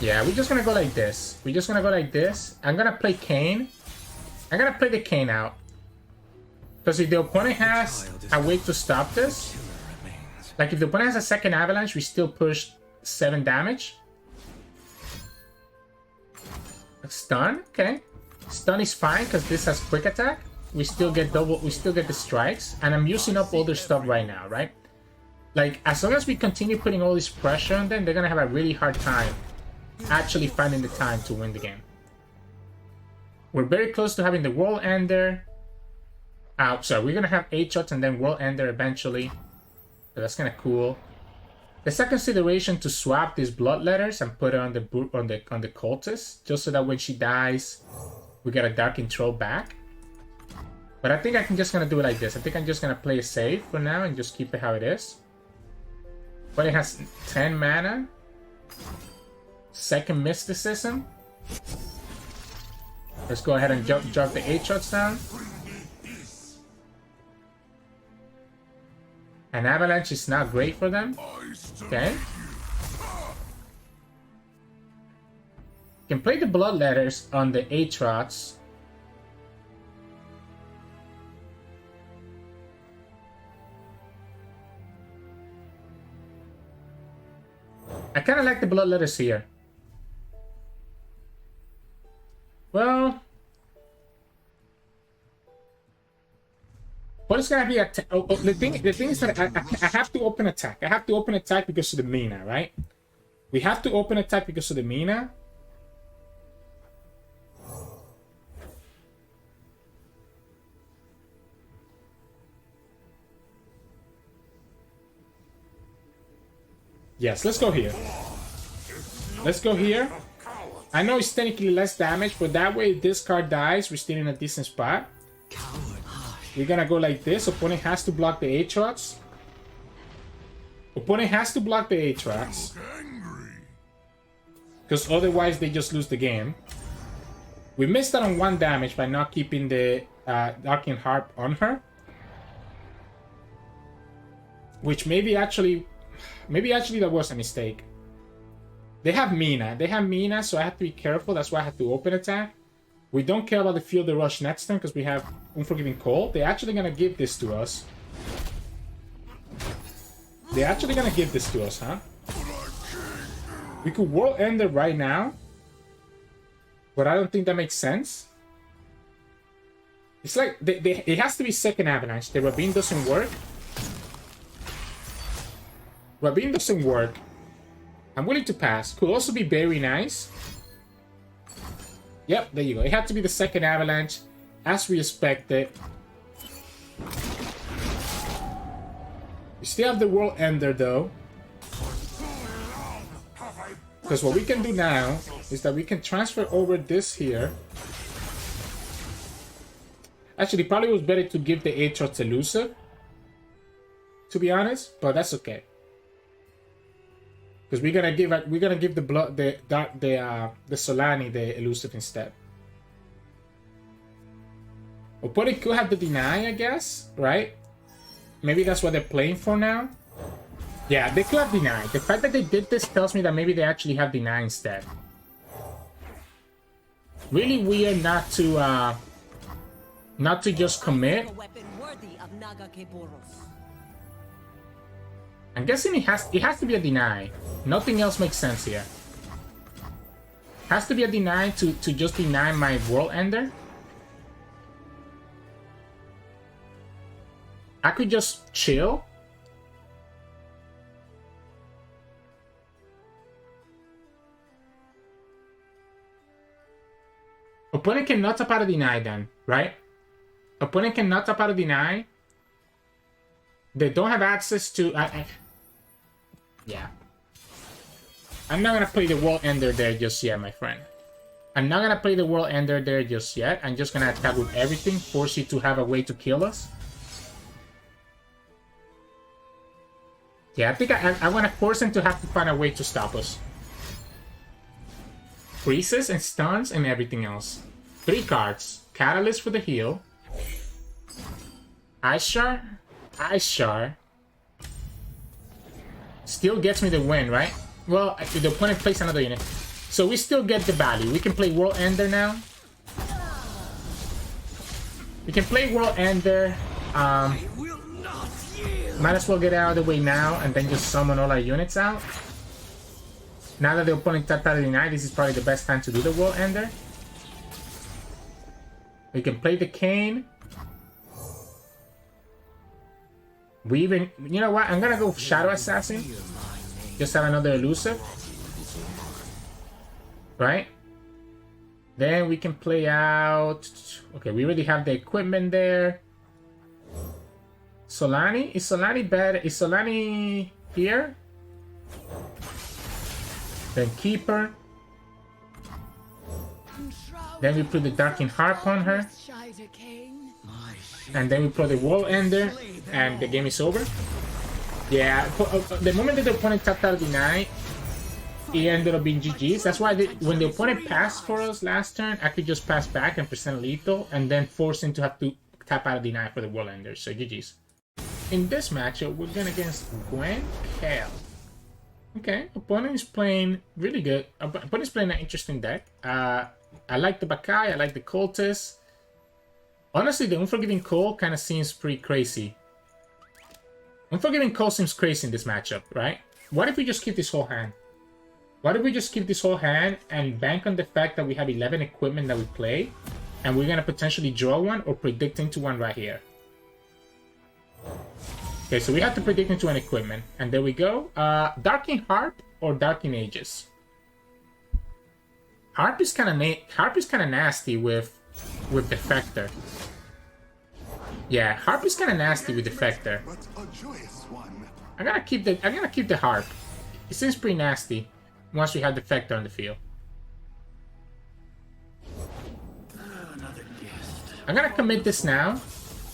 Yeah, we're just gonna go like this. We're just gonna go like this. I'm gonna play Kayn. I'm gonna play the Kayn out. Because if the opponent has a way to stop this... Like, if the opponent has a second Avalanche, we still push 7 damage. Stun, okay. Stun is fine because this has quick attack. We still get the strikes. And I'm using up all their stuff right now, right? Like, as long as we continue putting all this pressure on them, they're gonna have a really hard time actually finding the time to win the game. We're very close to having the World Ender. Sorry, we're gonna have Aatrox and then World Ender eventually. So that's kind of cool. There's a consideration to swap these blood letters and put it on the cultist, just so that when she dies, we get a Dark Intro back. But I think I'm just gonna do it like this. I think I'm just gonna play it safe for now and just keep it how it is. But it has 10 mana. Second Mysticism. Let's go ahead and drop the Aatrox down. An Avalanche is not great for them. Okay. Can play the blood letters on the Aatrox. I kind of like the blood letters here. Well, what is gonna be a the thing is that I have to open attack. I have to open attack because of the Mina, right? We have to open attack because of the Mina. Yes, let's go here. Let's go here. I know it's technically less damage, but that way if this card dies, we're still in a decent spot. We're gonna go like this. Opponent has to block the Aatrox. Opponent has to block the Aatrox. Because otherwise they just lose the game. We missed out on 1 damage by not keeping the Darkin Harp on her. Which maybe actually that was a mistake. They have Mina, so I have to be careful. That's why I have to open attack. We don't care about the Feel the Rush next turn because we have Unforgiving Cold. They're actually gonna give this to us. They're actually gonna give this to us, huh? We could World Ender right now, but I don't think that makes sense. It's like it has to be second Avalanche. The Ravine doesn't work. Ravine doesn't work. I'm willing to pass. Could also be very nice. Yep, there you go. It had to be the second Avalanche, as we expected. We still have the World Ender though. Because what we can do now is that we can transfer over this here. Actually, probably was better to give the Aatrox elusive, to be honest, but that's okay. Because we're gonna give the Solani the elusive instead. Opponent could have the deny, I guess, right? Maybe that's what they're playing for now. Yeah, they could have deny. The fact that they did this tells me that maybe they actually have deny instead. Really weird not to just commit. A weapon worthy of Naga Keboros. I'm guessing it has to be a deny. Nothing else makes sense here. Has to be a deny to just deny my World Ender. I could just chill. Opponent cannot tap out a deny then, right? Opponent cannot tap out a deny. They don't have access to... yeah. I'm not gonna play the World Ender there just yet, my friend. I'm not gonna play the World Ender there just yet. I'm just gonna attack with everything, force you to have a way to kill us. Yeah, I think I want to force him to have to find a way to stop us. Freezes and stuns and everything else. 3 cards. Catalyst for the heal. Ice Shard. Ice Shard. Still gets me the win, right? Well, the opponent plays another unit. So we still get the value. We can play World Ender now. We can play World Ender. Might as well get it out of the way now and then just summon all our units out. Now that the opponent tapped out of the night, this is probably the best time to do the World Ender. We can play the Kayn. We even... You know what? I'm gonna go Shadow Assassin. Just have another elusive. Right? Then we can play out... Okay, we already have the equipment there. Solani? Is Solani bad? Is Solani here? Then Keeper. Then we put the Darking Harp on her. And then we put the World Ender. And the game is over. Yeah, the moment that the opponent tapped out of the night, it ended up being GG's. That's why when the opponent passed for us last turn, I could just pass back and present lethal. And then force him to have to tap out of the night for the World Ender. So GG's. In this matchup, we're going against Gwen, Kayle. Okay, opponent is playing really good. Opponent is playing an interesting deck. I like the Bakai, I like the Cultist. Honestly, the Unforgiving Cole kind of seems pretty crazy. Unforgiving Cole seems crazy in this matchup, right? What if we just keep this whole hand? What if we just keep this whole hand and bank on the fact that we have 11 equipment that we play, and we're going to potentially draw one or predict into one right here? Okay, so we have to predict into an equipment, and there we go. Darking Harp or Darking Aegis? Harp is kind of nasty with Defector. Yeah, Harp is kind of nasty with Defector. I'm gonna keep the Harp. It seems pretty nasty once we have Defector on the field. I'm gonna commit this now,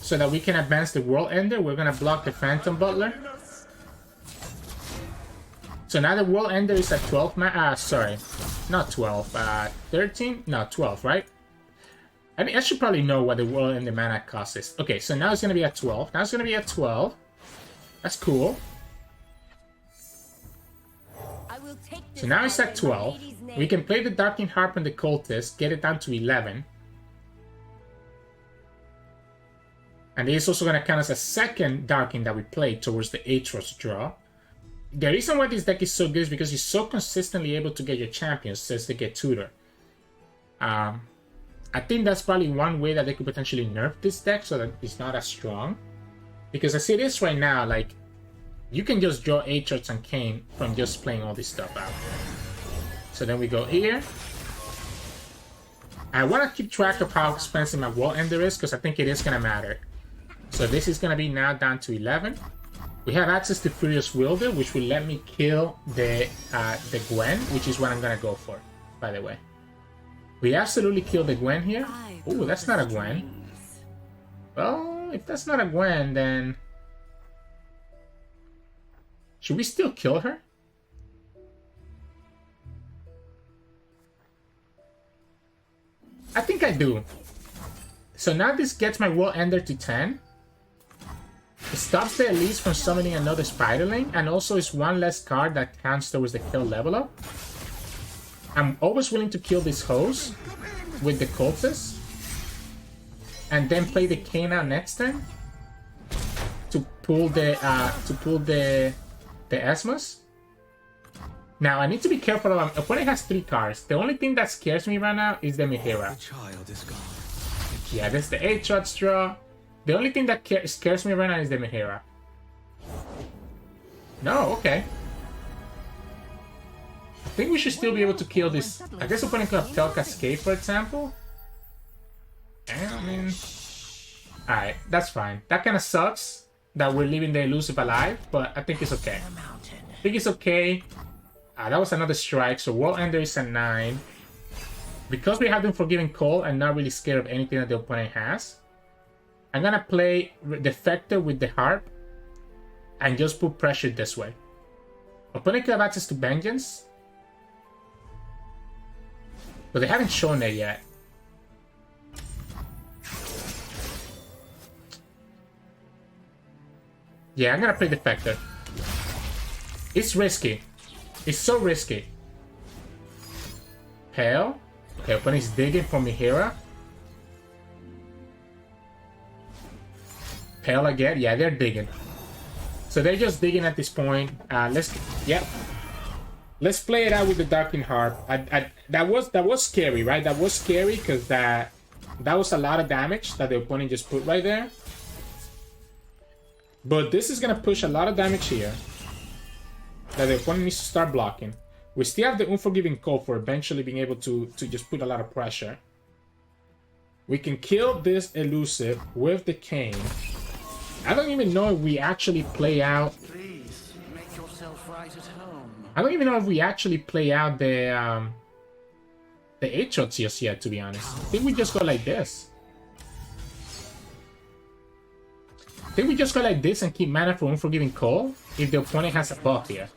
so that we can advance the World Ender. We're gonna block the Phantom Butler. So now the World Ender is at 12 sorry. Not 12, 13? No, 12, right? I mean, I should probably know what the World Ender mana cost is. Okay, so now it's gonna be at 12. Now it's gonna be at 12. That's cool. So now it's at 12. We can play the Darking Harp and the Cultist, get it down to 11. And it's also going to count as a second Darking that we played towards the Aatrox draw. The reason why this deck is so good is because you're so consistently able to get your champions since they get tutor. I think that's probably one way that they could potentially nerf this deck so that it's not as strong. Because as it is right now, like, you can just draw Aatrox and Kayn from just playing all this stuff out. So then we go here. I want to keep track of how expensive my World Ender is because I think it is going to matter. So this is going to be now down to 11. We have access to Furious Wielder, which will let me kill the Gwen, which is what I'm gonna go for, by the way. We absolutely kill the Gwen here. Oh, that's not a Gwen. Well, if that's not a Gwen, then... should we still kill her? I think I do. So now this gets my World Ender to 10. It stops the Elise from summoning another Spiderling, and also is one less card that counts towards the kill level up. I'm always willing to kill this host with the Cultist, and then play the Kayn out next turn to pull the Esmus. Now I need to be careful of my opponent has 3 cards. The only thing that scares me right now is the Mihira. The child is gone. Yeah, that's the Aatrox draw. The only thing that scares me right now is the Mihira. No, okay. I think we should still be able to kill this. I guess opponent could have Tel Cascade, for example. I mean... alright, that's fine. That kind of sucks that we're leaving the elusive alive, but I think it's okay. I think it's okay. That was another strike, so World Ender is at 9. Because we have the Unforgiving Call, I'm not really scared of anything that the opponent has. I'm gonna play Defector with the Harp and just put pressure this way. Opponent could have access to Vengeance, but they haven't shown it yet. Yeah, I'm gonna play Defector. It's risky. It's so risky. Pale. Okay, opponent's digging for Mihira. Pale again. Yeah, they're digging. So they're just digging at this point. Let's play it out with the Darkin Harp. That was scary, right? That was scary because that was a lot of damage that the opponent just put right there. But this is gonna push a lot of damage here that the opponent needs to start blocking. We still have the Unforgiving Call for eventually being able to just put a lot of pressure. We can kill this elusive with the Kayn. I don't even know if we actually play out... Please, make yourself right at home. I don't even know if we actually play out the Aatrox just yet, to be honest. I think we just go like this. I think we just go like this and keep mana for Unforgiving Call if the opponent has a buff here.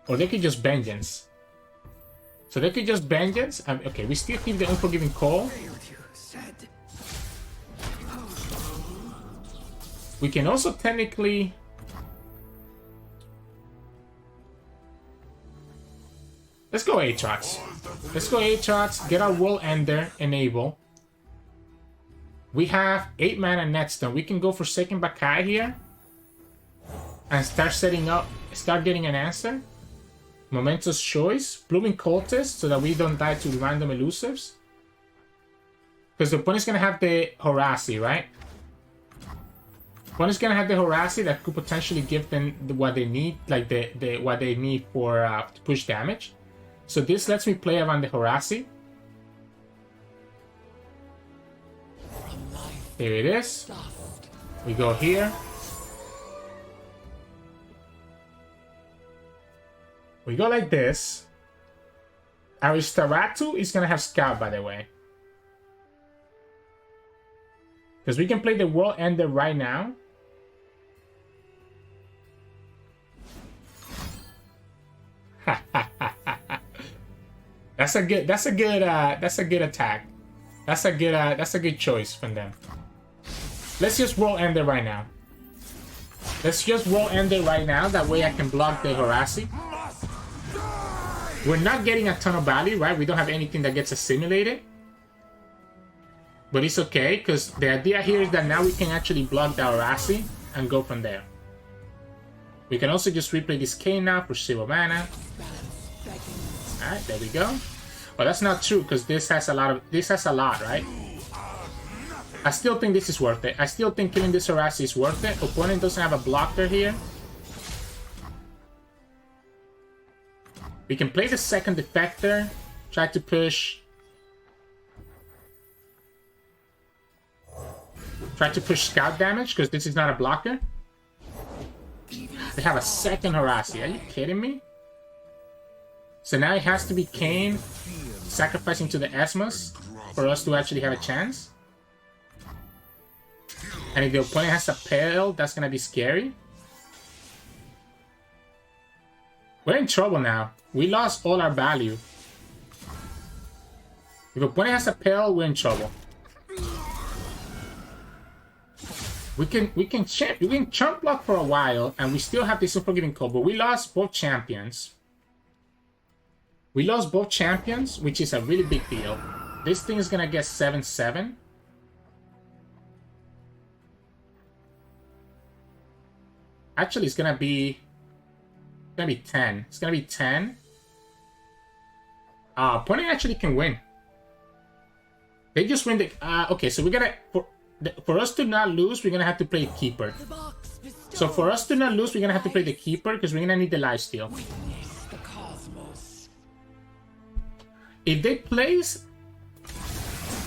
Or they could just Vengeance. So they could just Vengeance. Okay, we still keep the Unforgiving Call. We can also technically... let's go Aatrox. Let's go Aatrox, get our World Ender, enable. We have 8 mana next turn. We can go for Second Bakai here. And start setting up, start getting an answer. Momentous Choice. Blooming Cultist, so that we don't die to random elusives. Because the opponent's going to have the Horasi, right? Opponent's going to have the Horasi that could potentially give them what they need, like what they need for to push damage. So this lets me play around the Horasi. There it is. We go here. We go like this. Aristaratu is going to have Scout, by the way. Because we can play the World Ender right now. That's a good attack. That's a good choice from them. Let's just World Ender right now. Let's just World Ender right now. That way I can block the Horasi. We're not getting a ton of value, right? We don't have anything that gets assimilated. But it's okay, because the idea here is that now we can actually block the Horasi and go from there. We can also just replay this Kayn now for 0 mana. Alright, there we go. Well, that's not true, because this has a lot, right? I still think this is worth it. I still think killing this Horasi is worth it. Opponent doesn't have a blocker here. We can play the second Defector. Try to push... Scout damage, because this is not a blocker. They have a second Horace. Are you kidding me? So now it has to be Kayn sacrificing to the Esmus for us to actually have a chance. And if the opponent has a Pale, that's gonna be scary. We're in trouble now. We lost all our value. If the opponent has a Pale, we're in trouble. We can chump block for a while, and we still have this Unforgiving Cold, but we lost both champions. We lost both champions, which is a really big deal. This thing is gonna get 7-7. Actually, it's gonna be 10. It's gonna be 10. Opponent actually can win. They just win the. Okay, so we're gonna for us to not lose, we're gonna have to play Keeper. So for us to not lose, we're gonna have to play the Keeper because we're gonna need the lifesteal. If they place,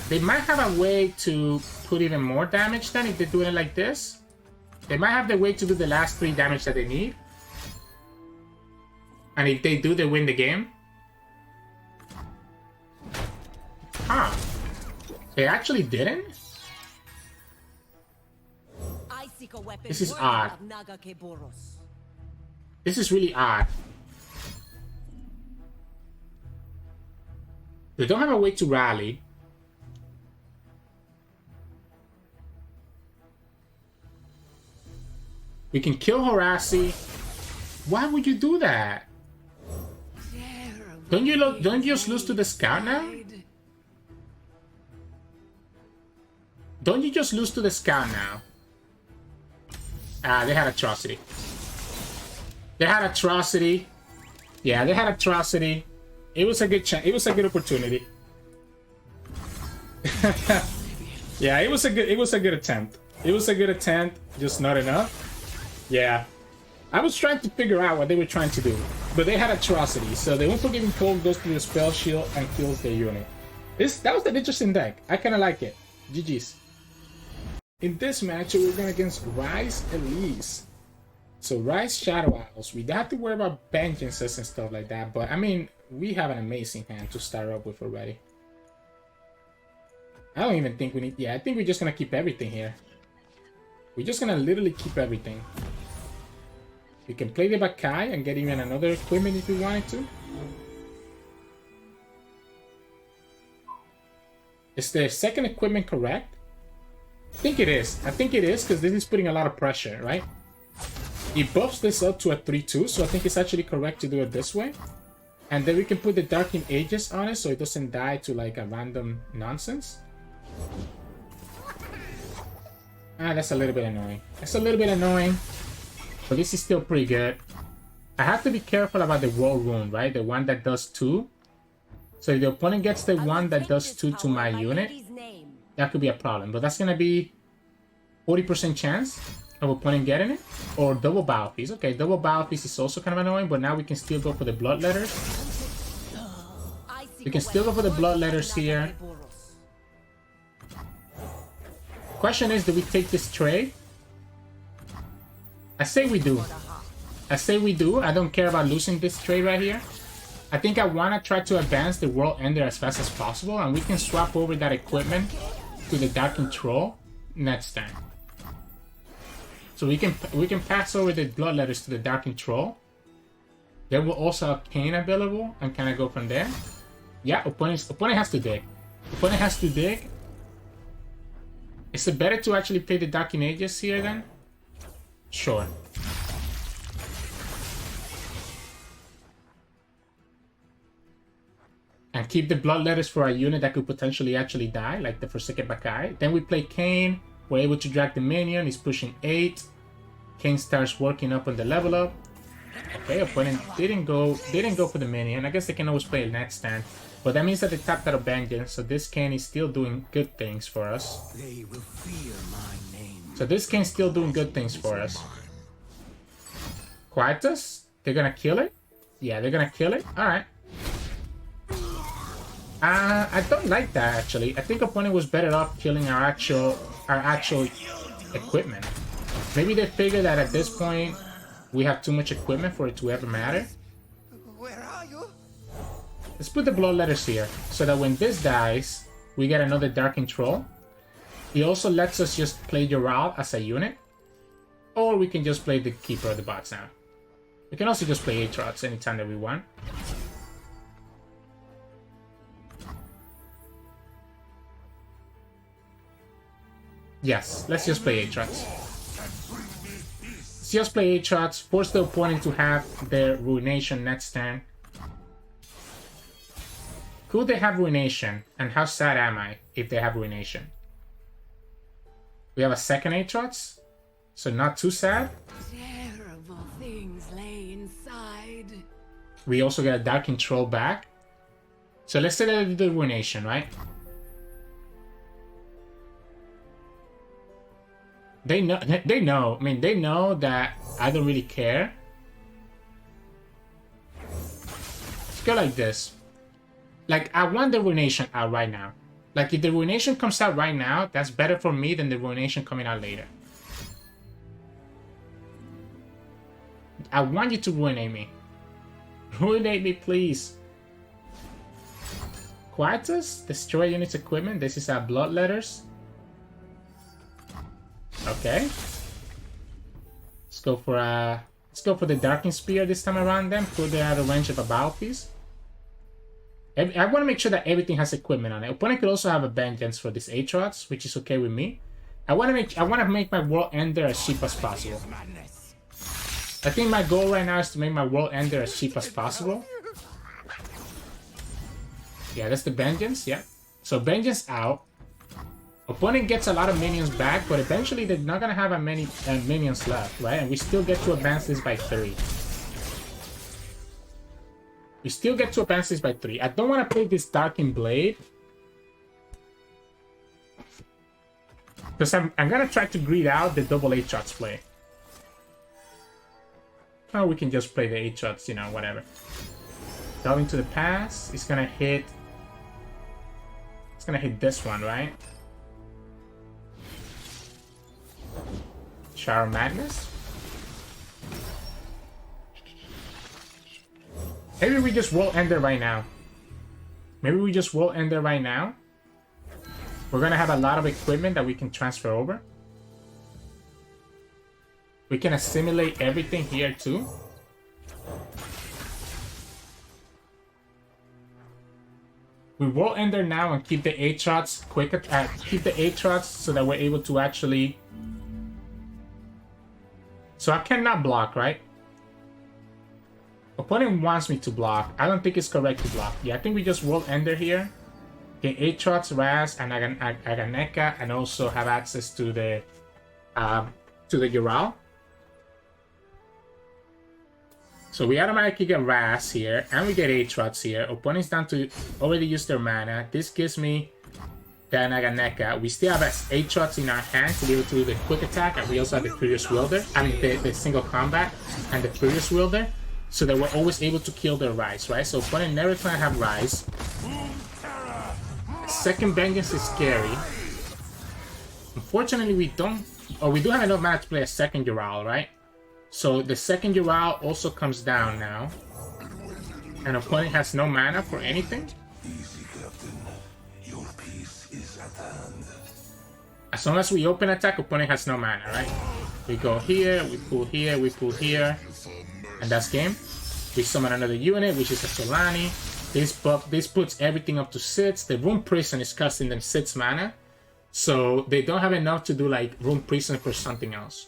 they might have a way to put even more damage then if they're doing it like this. They might have the way to do the last 3 damage that they need. And if they do, they win the game. Huh. They actually didn't? This is odd. This is really odd. They don't have a way to rally. We can kill Horace. Why would you do that? Don't you just lose to the scout now? Don't you just lose to the scout now? They had Atrocity. They had Atrocity. Yeah, they had Atrocity. It was a good chance. It was a good opportunity. Yeah, it was a good attempt. It was a good attempt, just not enough. Yeah. I was trying to figure out what they were trying to do. But they had Atrocity, so the Unforgiving Cold goes through the spell shield and kills their unit. That was an interesting deck. I kinda like it. GG's. In this match, we're going against Ryze Elise. So Ryze Shadow Owls. We don't have to worry about vengeances and stuff like that, but I mean, we have an amazing hand to start up with already. I don't even think we need... Yeah, I think we're just going to keep everything here. We're just going to literally keep everything. We can play the Bakai and get even another equipment if we wanted to. Is the second equipment correct? I think it is. I think it is because this is putting a lot of pressure, right? It buffs this up to a 3-2, so I think it's actually correct to do it this way. And then we can put the Darkening Aegis on it so it doesn't die to like a random nonsense. That's a little bit annoying. That's a little bit annoying. But this is still pretty good. I have to be careful about the Roll Rune, right? The one that does 2. So if the opponent gets the one that does 2 to my unit, that could be a problem. But that's going to be 40% chance of opponent getting it. Or double Battle Piece. Okay, double Battle Piece is also kind of annoying, but now we can still go for the Bloodletters. We can still go for the Bloodletters here. Question is, do we take this trade? I say we do. I say we do. I don't care about losing this trade right here. I think I want to try to advance the World Ender as fast as possible, and we can swap over that equipment to the Dark Control next time. So we can pass over the Bloodletters to the Dark Control. There will also have Kayn available and kind of go from there. Yeah, opponent has to dig. Opponent has to dig. Is it better to actually play the Darkening Aegis here then? Sure. And keep the Bloodletters for a unit that could potentially actually die, like the Forsaken Bakai. Then we play Kayn. We're able to drag the minion. He's pushing 8. Kayn starts working up on the level up. Okay, opponent didn't go for the minion. I guess they can always play it next stand. But that means that they tapped out of Vengeance, so this Kayn is still doing good things for us. They will fear my name. So this Kayn's still doing good things for us. Quietus? They're gonna kill it? Yeah, they're gonna kill it? Alright. I don't like that actually. I think opponent was better off killing our actual equipment. Maybe they figure that at this point we have too much equipment for it to ever matter. Where are you? Let's put the bloodletters here, so that when this dies, we get another Dark Control. It also lets us just play Yoral as a unit. Or we can just play the Keeper of the Box now. We can also just play Aatrox anytime that we want. Yes, let's just play Aatrox. Let's just play Aatrox, force the opponent to have their Ruination next turn. Could they have Ruination? And how sad am I if they have Ruination? We have a second Aatrox, so not too sad. Terrible things lay inside. We also get a Dark Control back. So let's say that I do the Ruination, right? They know, I mean, they know that I don't really care. Let's go like this. Like, I want the Ruination out right now. Like, if the Ruination comes out right now, that's better for me than the Ruination coming out later. I want you to ruinate me. Ruinate me, please. Quietus, destroy units equipment. This is our bloodletters. Okay. Let's go for the Darkening Spear this time around then. Put it out of range of a battle piece. I want to make sure that everything has equipment on it. Opponent could also have a Vengeance for this Aatrox, which is okay with me. I want to make my World Ender as cheap as possible. I think my goal right now is to make my World Ender as cheap as possible. Yeah, that's the Vengeance, yeah. So Vengeance out. Opponent gets a lot of minions back, but eventually they're not going to have as many minions left, right? And we still get to advance this by 3. We still get to advance this by 3. I don't want to play this Darkened Blade. Because I'm going to try to greed out the double Aatrox play. Or we can just play the Aatrox, you know, whatever. Delve into the pass. It's going to hit... It's going to hit this one, right? Shower Madness. Maybe we just World Ender right now. Maybe we just World Ender right now. We're gonna have a lot of equipment that we can transfer over. We can assimilate everything here too. We World Ender now and keep the Aatrox keep the Aatrox so that we're able to actually. So I cannot block, right? Opponent wants me to block. I don't think it's correct to block. Yeah, I think we just World Ender here. Get Aatrox, Raz, and Aganeka, and also have access to the Yoral. So we automatically get Raz here, and we get Aatrox here. Opponent's down to already use their mana. This gives me the Aganeka. We still have Aatrox in our hand to be able to do the quick attack, and we also have the Furious Wielder. I mean, the single combat and the Furious Wielder. So that we're always able to kill their Ryze, right? So opponent never can have Ryze. Second Vengeance is scary. Unfortunately, we don't... Oh, we do have enough mana to play a second Yoral, right? So the second Yoral also comes down now. And opponent has no mana for anything. Easy, Captain. Your peace is at hand. As long as we open attack, opponent has no mana, right? We go here, we pull here, we pull here. And that's game. We summon another unit, which is a Solani. This puts everything up to 6. The Rune Prison is costing them 6 mana. So they don't have enough to do like Rune Prison for something else.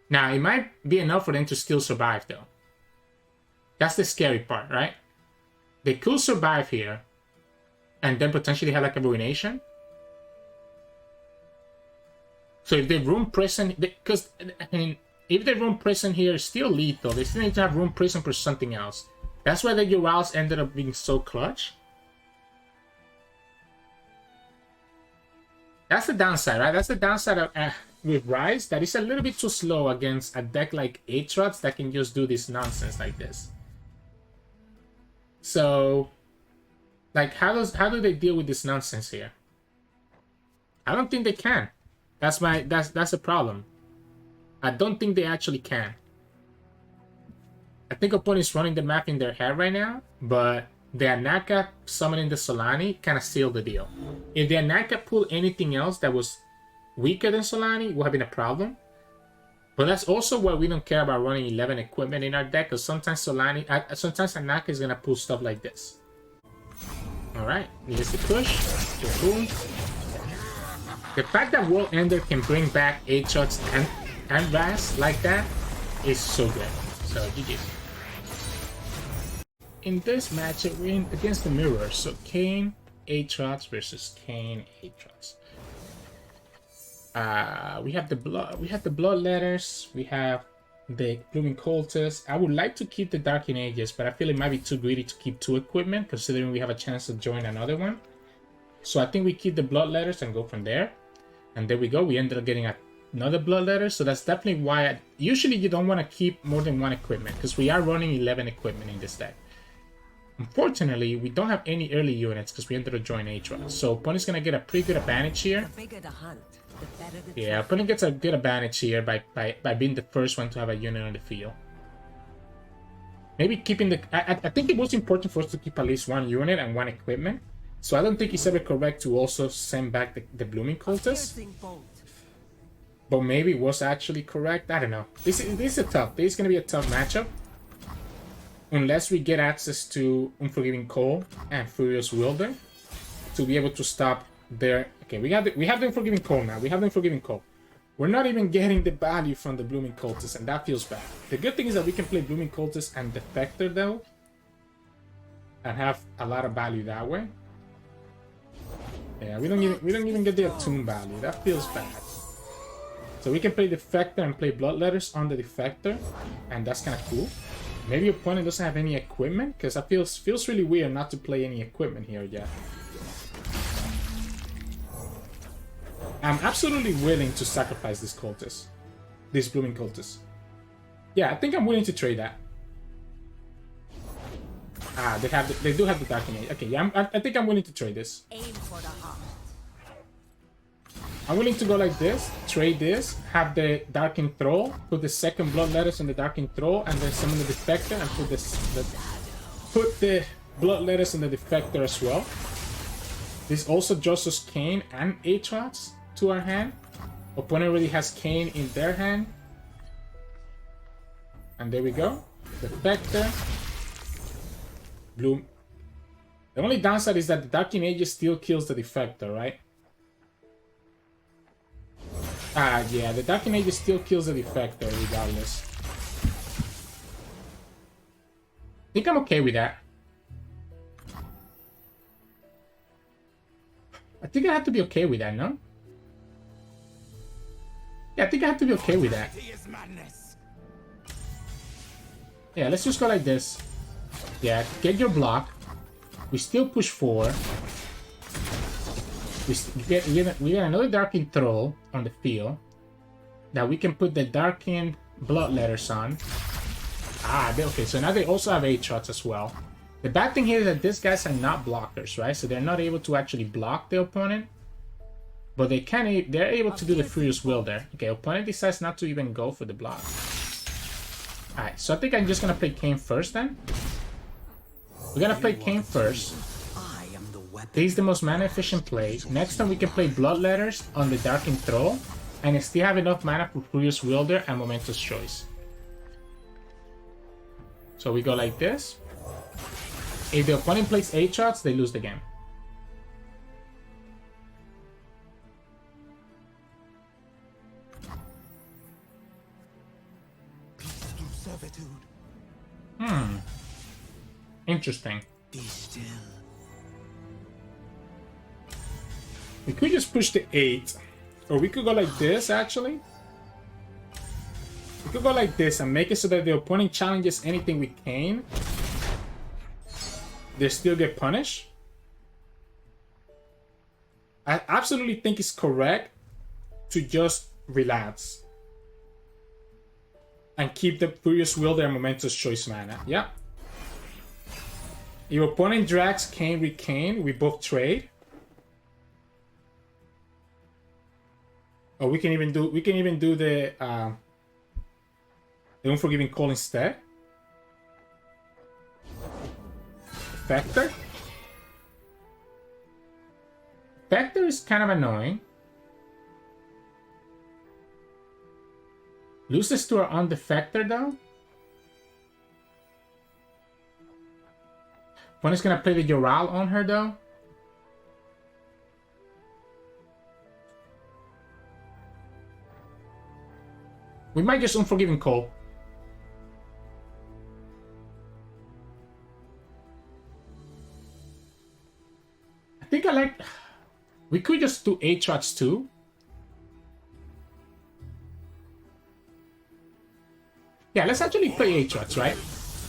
Now, it might be enough for them to still survive though. That's the scary part, right? They could survive here. And then potentially have like a Ruination. So if they Rune Prison, because I mean, if they Rune Prison here is still lethal, they still need to have Rune Prison for something else. That's why the Urals ended up being so clutch. That's the downside, right? That's the downside of with Ryze, that is a little bit too slow against a deck like Aatrox that can just do this nonsense like this. So, like, how do they deal with this nonsense here? I don't think they can. That's a problem. I don't think they actually can. I think opponent is running the map in their head right now, but the Anaka summoning the Solani kind of sealed the deal. If the Anaka pulled anything else that was weaker than Solani, would have been a problem. But that's also why we don't care about running 11 equipment in our deck, because sometimes sometimes Anaka is gonna pull stuff like this. All right, here's the push. Boom. The fact that World Ender can bring back Aatrox and Ryze like that is so good. So GG. In this matchup, we're in against the mirror. So Kayn Aatrox versus Kayn Aatrox. We have the blood letters. We have the blooming cultists. I would like to keep the dark ages, but I feel it might be too greedy to keep 2 equipment, considering we have a chance to join another one. So I think we keep the blood letters and go from there. And there we go. We ended up getting another blood letter. So that's definitely why usually you don't want to keep more than 1 equipment, because we are running 11 equipment in this deck. Unfortunately, we don't have any early units because we ended up joining Aatrox. So opponent's gonna get a pretty good advantage here. The bigger the hunt, the better the Yeah, opponent gets a good advantage here by being the first one to have a unit on the field. Maybe keeping the... I think it was important for us to keep at least 1 unit and 1 equipment. So I don't think it's ever correct to also send back the blooming cultists. But maybe it was actually correct. I don't know. This is going to be a tough matchup. Unless we get access to Unforgiving Cold and Furious Wilder to be able to stop their... Okay, we have the Unforgiving Cold now. We have the Unforgiving Cold. We're not even getting the value from the Blooming Cultist, and that feels bad. The good thing is that we can play Blooming Cultist and Defector, though, and have a lot of value that way. Yeah, we don't even get the Attune value. That feels bad. So we can play Defector and play Bloodletters on the Defector, and that's kind of cool. Maybe your opponent doesn't have any equipment, because that feels really weird not to play any equipment here yet. I'm absolutely willing to sacrifice this cultist, this Blooming Cultist. Yeah, I think I'm willing to trade that. Ah, they do have the Dark Age. Okay, yeah, I think I'm willing to trade this. aim for the heart. I'm willing to go like this, trade this, have the Darkened Thrall, put the second Blood Letters on the Darkened Thrall, and then summon the Defector and put the Blood Letters on the Defector as well. This also draws us Kayn and Aatrox to our hand. Opponent already has Kayn in their hand. And there we go. Defector. Bloom. The only downside is that the Darkened Age still kills the Defector, right? Ah, yeah, the Darkened Age still kills the Defector regardless. I think I'm okay with that. I think I have to be okay with that, no? Yeah, I think I have to be okay with that. Yeah, let's just go like this. Yeah, get your block. We still push 4. We get another Darkened Thrall on the field that we can put the Darkened Blood Letters on. Ah, okay, so now they also have Aatrox as well. The bad thing here is that these guys are not blockers, right? So they're not able to actually block the opponent. But they're able to do the Furious Will there. Okay, opponent decides not to even go for the block. Alright, so I think I'm just gonna play Kayn first then. We're gonna play Kayn first. This is the most mana efficient play. Next time we can play Blood Letters on the Darkened Thrall and still have enough mana for Furious Wilder and Momentous Choice. So we go like this. If the opponent plays Aatrox, they lose the game. Interesting. Be still. We could just push the 8. Or we could go like this, actually. We could go like this and make it so that the opponent challenges anything with Kayn. They still get punished. I absolutely think it's correct to just relax. And keep the Furious Will and Momentous Choice mana. Yeah. Your opponent drags Kayn with Kayn. We both trade. Oh, we can even do the Unforgiving Call instead. Vector. Vector is kind of annoying. Loses to her on the Vector though. One is gonna play the Yoral on her though. We might just Unforgiving Call. I think I like... We could just do Aatrox too. Yeah, let's actually play Aatrox, right?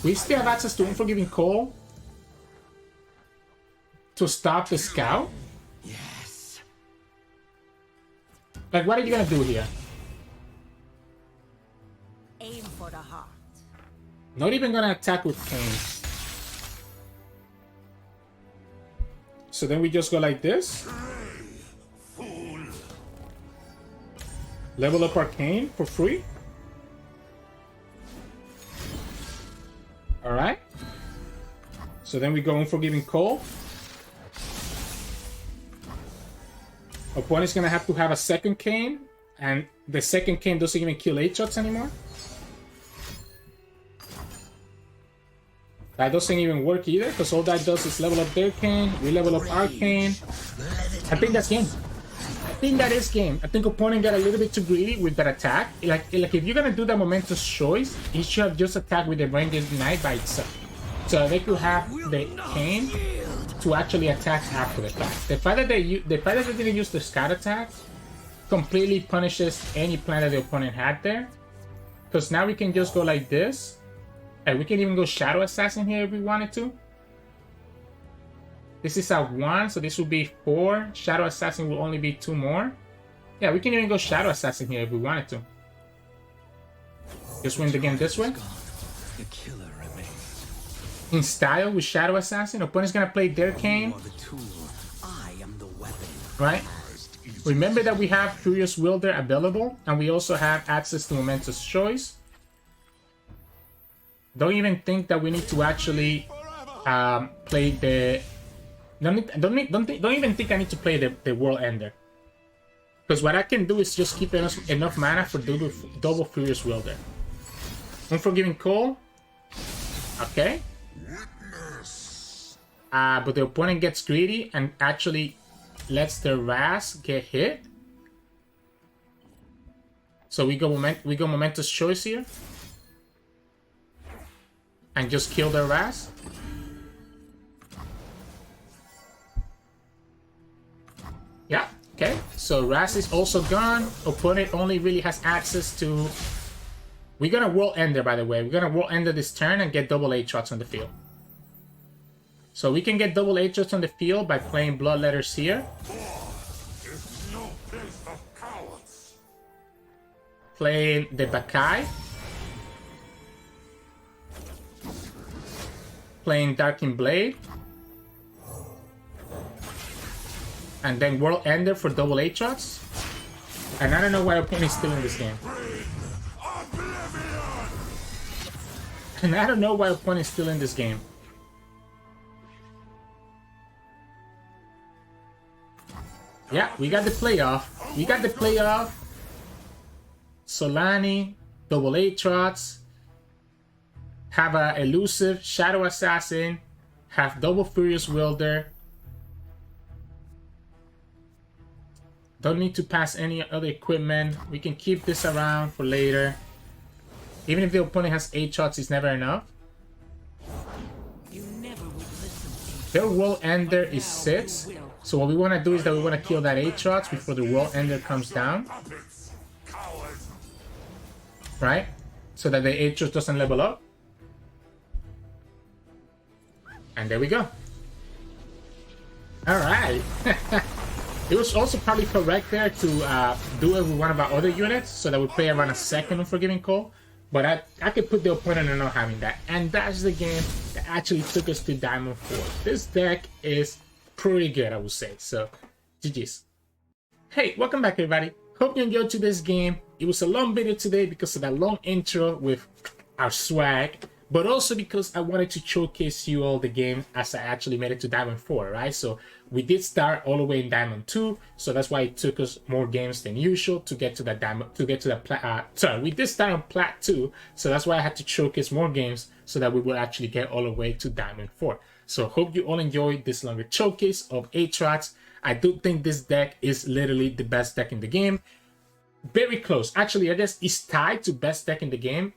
We still have access to Unforgiving Call to stop the Scout. Yes. Like, what are you gonna do here? Aim for the heart. Not even gonna attack with Kayn. So then we just go like this. Level up our Kayn for free. Alright. So then we go Unforgiving Call. Opponent's gonna have to have a second Kayn, and the second Kayn doesn't even kill Aatrox anymore. That doesn't even work either, because all that does is level up their Kayn, we level up our Kayn. I think that's game. I think that is game. I think opponent got a little bit too greedy with that attack. Like if you're gonna do that momentous choice, he should have just attacked with the Ranged Knight by itself. So they could have the Kayn to actually attack after the fact. The fact that they didn't use the Scout attack completely punishes any plan that the opponent had there. Because now we can just go like this. And we can even go Shadow Assassin here if we wanted to. This is at 1, so this would be 4. Shadow Assassin will only be 2 more. Yeah, we can even go Shadow Assassin here if we wanted to. Just win the game this way. The killer remains. In style with Shadow Assassin, opponent's gonna play their Kayn. The tool. I am the weapon. Right? Remember that we have Furious Wielder available, and we also have access to Momentous Choice. Don't even think that we need to actually play the... Don't even think I need to play the World Ender. Because what I can do is just keep enough mana for double Furious Wielder. Unforgiving Call. Okay. But the opponent gets greedy and actually lets the Raz get hit. So we go Momentous Choice here. And just kill the Raz. Yeah, okay. So Raz is also gone. Opponent only really has access to... We're gonna World Ender, by the way. We're gonna World Ender this turn and get double Aatrox on the field. So we can get double Aatrox on the field by playing Bloodletters here. Playing the Bakai. Playing Darkin Blade. And then World Ender for double Aatrox. And I don't know why opponent is still in this game. And I don't know why opponent is still in this game. Yeah, we got the playoff. We got the playoff. Solani, double Aatrox. Have a elusive Shadow Assassin. Have double Furious Wielder. Don't need to pass any other equipment. We can keep this around for later. Even if the opponent has Aatrox, it's never enough. You never would listen. Their World Ender is 6. So what we want to do is that we want to kill that Aatrox before the World Ender comes down. Right? So that the Aatrox doesn't level up. And there we go. Alright. It was also probably correct there to do it with one of our other units so that we play around a second Unforgiving Call. But I could put the opponent on not having that. And that's the game that actually took us to Diamond 4. This deck is pretty good, I would say. So, GG's. Hey, welcome back everybody. Hope you enjoyed today's game. It was a long video today because of that long intro with our swag, but also because I wanted to showcase you all the games as I actually made it to Diamond 4, right? So we did start all the way in Diamond 2, so that's why it took us more games than usual to get to that Diamond, to get to the we did start on Plat 2, so that's why I had to showcase more games so that we would actually get all the way to Diamond 4. So hope you all enjoyed this longer showcase of Aatrox. I do think this deck is literally the best deck in the game. Very close. Actually, I guess it's tied to best deck in the game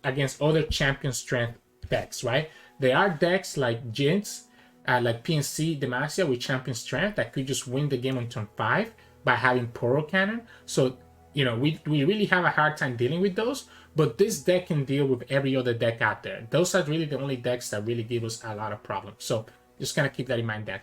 against other champion strength decks, right? There are decks like Jinx, like PNC Demacia with champion strength that could just win the game on turn 5 by having Poro Cannon. So, you know, we really have a hard time dealing with those, but this deck can deal with every other deck out there. Those are really the only decks that really give us a lot of problems. So just kind of keep that in mind there.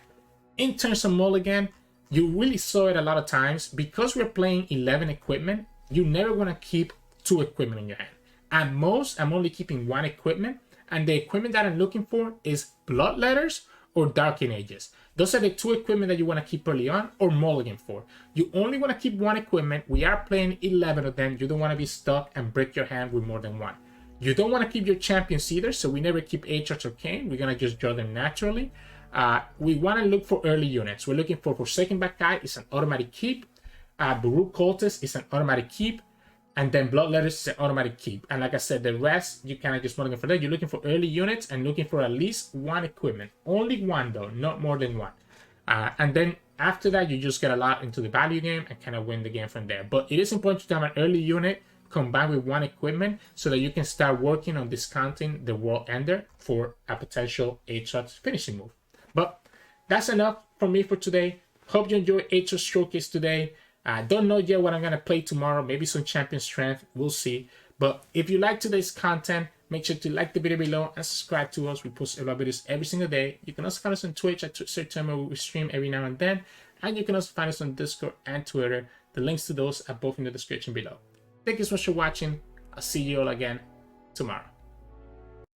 In terms of mulligan, you really saw it a lot of times. Because we're playing 11 equipment, you're never going to keep 2 equipment in your hand. At most, I'm only keeping 1 equipment, and the equipment that I'm looking for is Bloodletters or Dark Ages. Those are the 2 equipment that you want to keep early on or mulligan for. You only want to keep 1 equipment. We are playing 11 of them. You don't want to be stuck and break your hand with more than 1. You don't want to keep your champions either, so we never keep Aatrox or Kayn. We're going to just draw them naturally. We want to look for early units. We're looking for Forsaken Bad Guy is an automatic keep. Baruch Cultist is an automatic keep. And then Bloodletters is an automatic keep. And like I said, the rest, you kind of just mulligan for that. You're looking for early units and looking for at least 1 equipment. Only 1 though, not more than 1. And then after that, you just get a lot into the value game and kind of win the game from there. But it is important to have an early unit combined with 1 equipment so that you can start working on discounting the World Ender for a potential Aatrox finishing move. But that's enough from me for today. Hope you enjoyed Aatrox Showcase today. I don't know yet what I'm going to play tomorrow. Maybe some champion strength. We'll see. But if you like today's content, make sure to like the video below and subscribe to us. We post a lot of videos every single day. You can also find us on Twitch at Sirturmund, where we stream every now and then. And you can also find us on Discord and Twitter. The links to those are both in the description below. Thank you so much for watching. I'll see you all again tomorrow.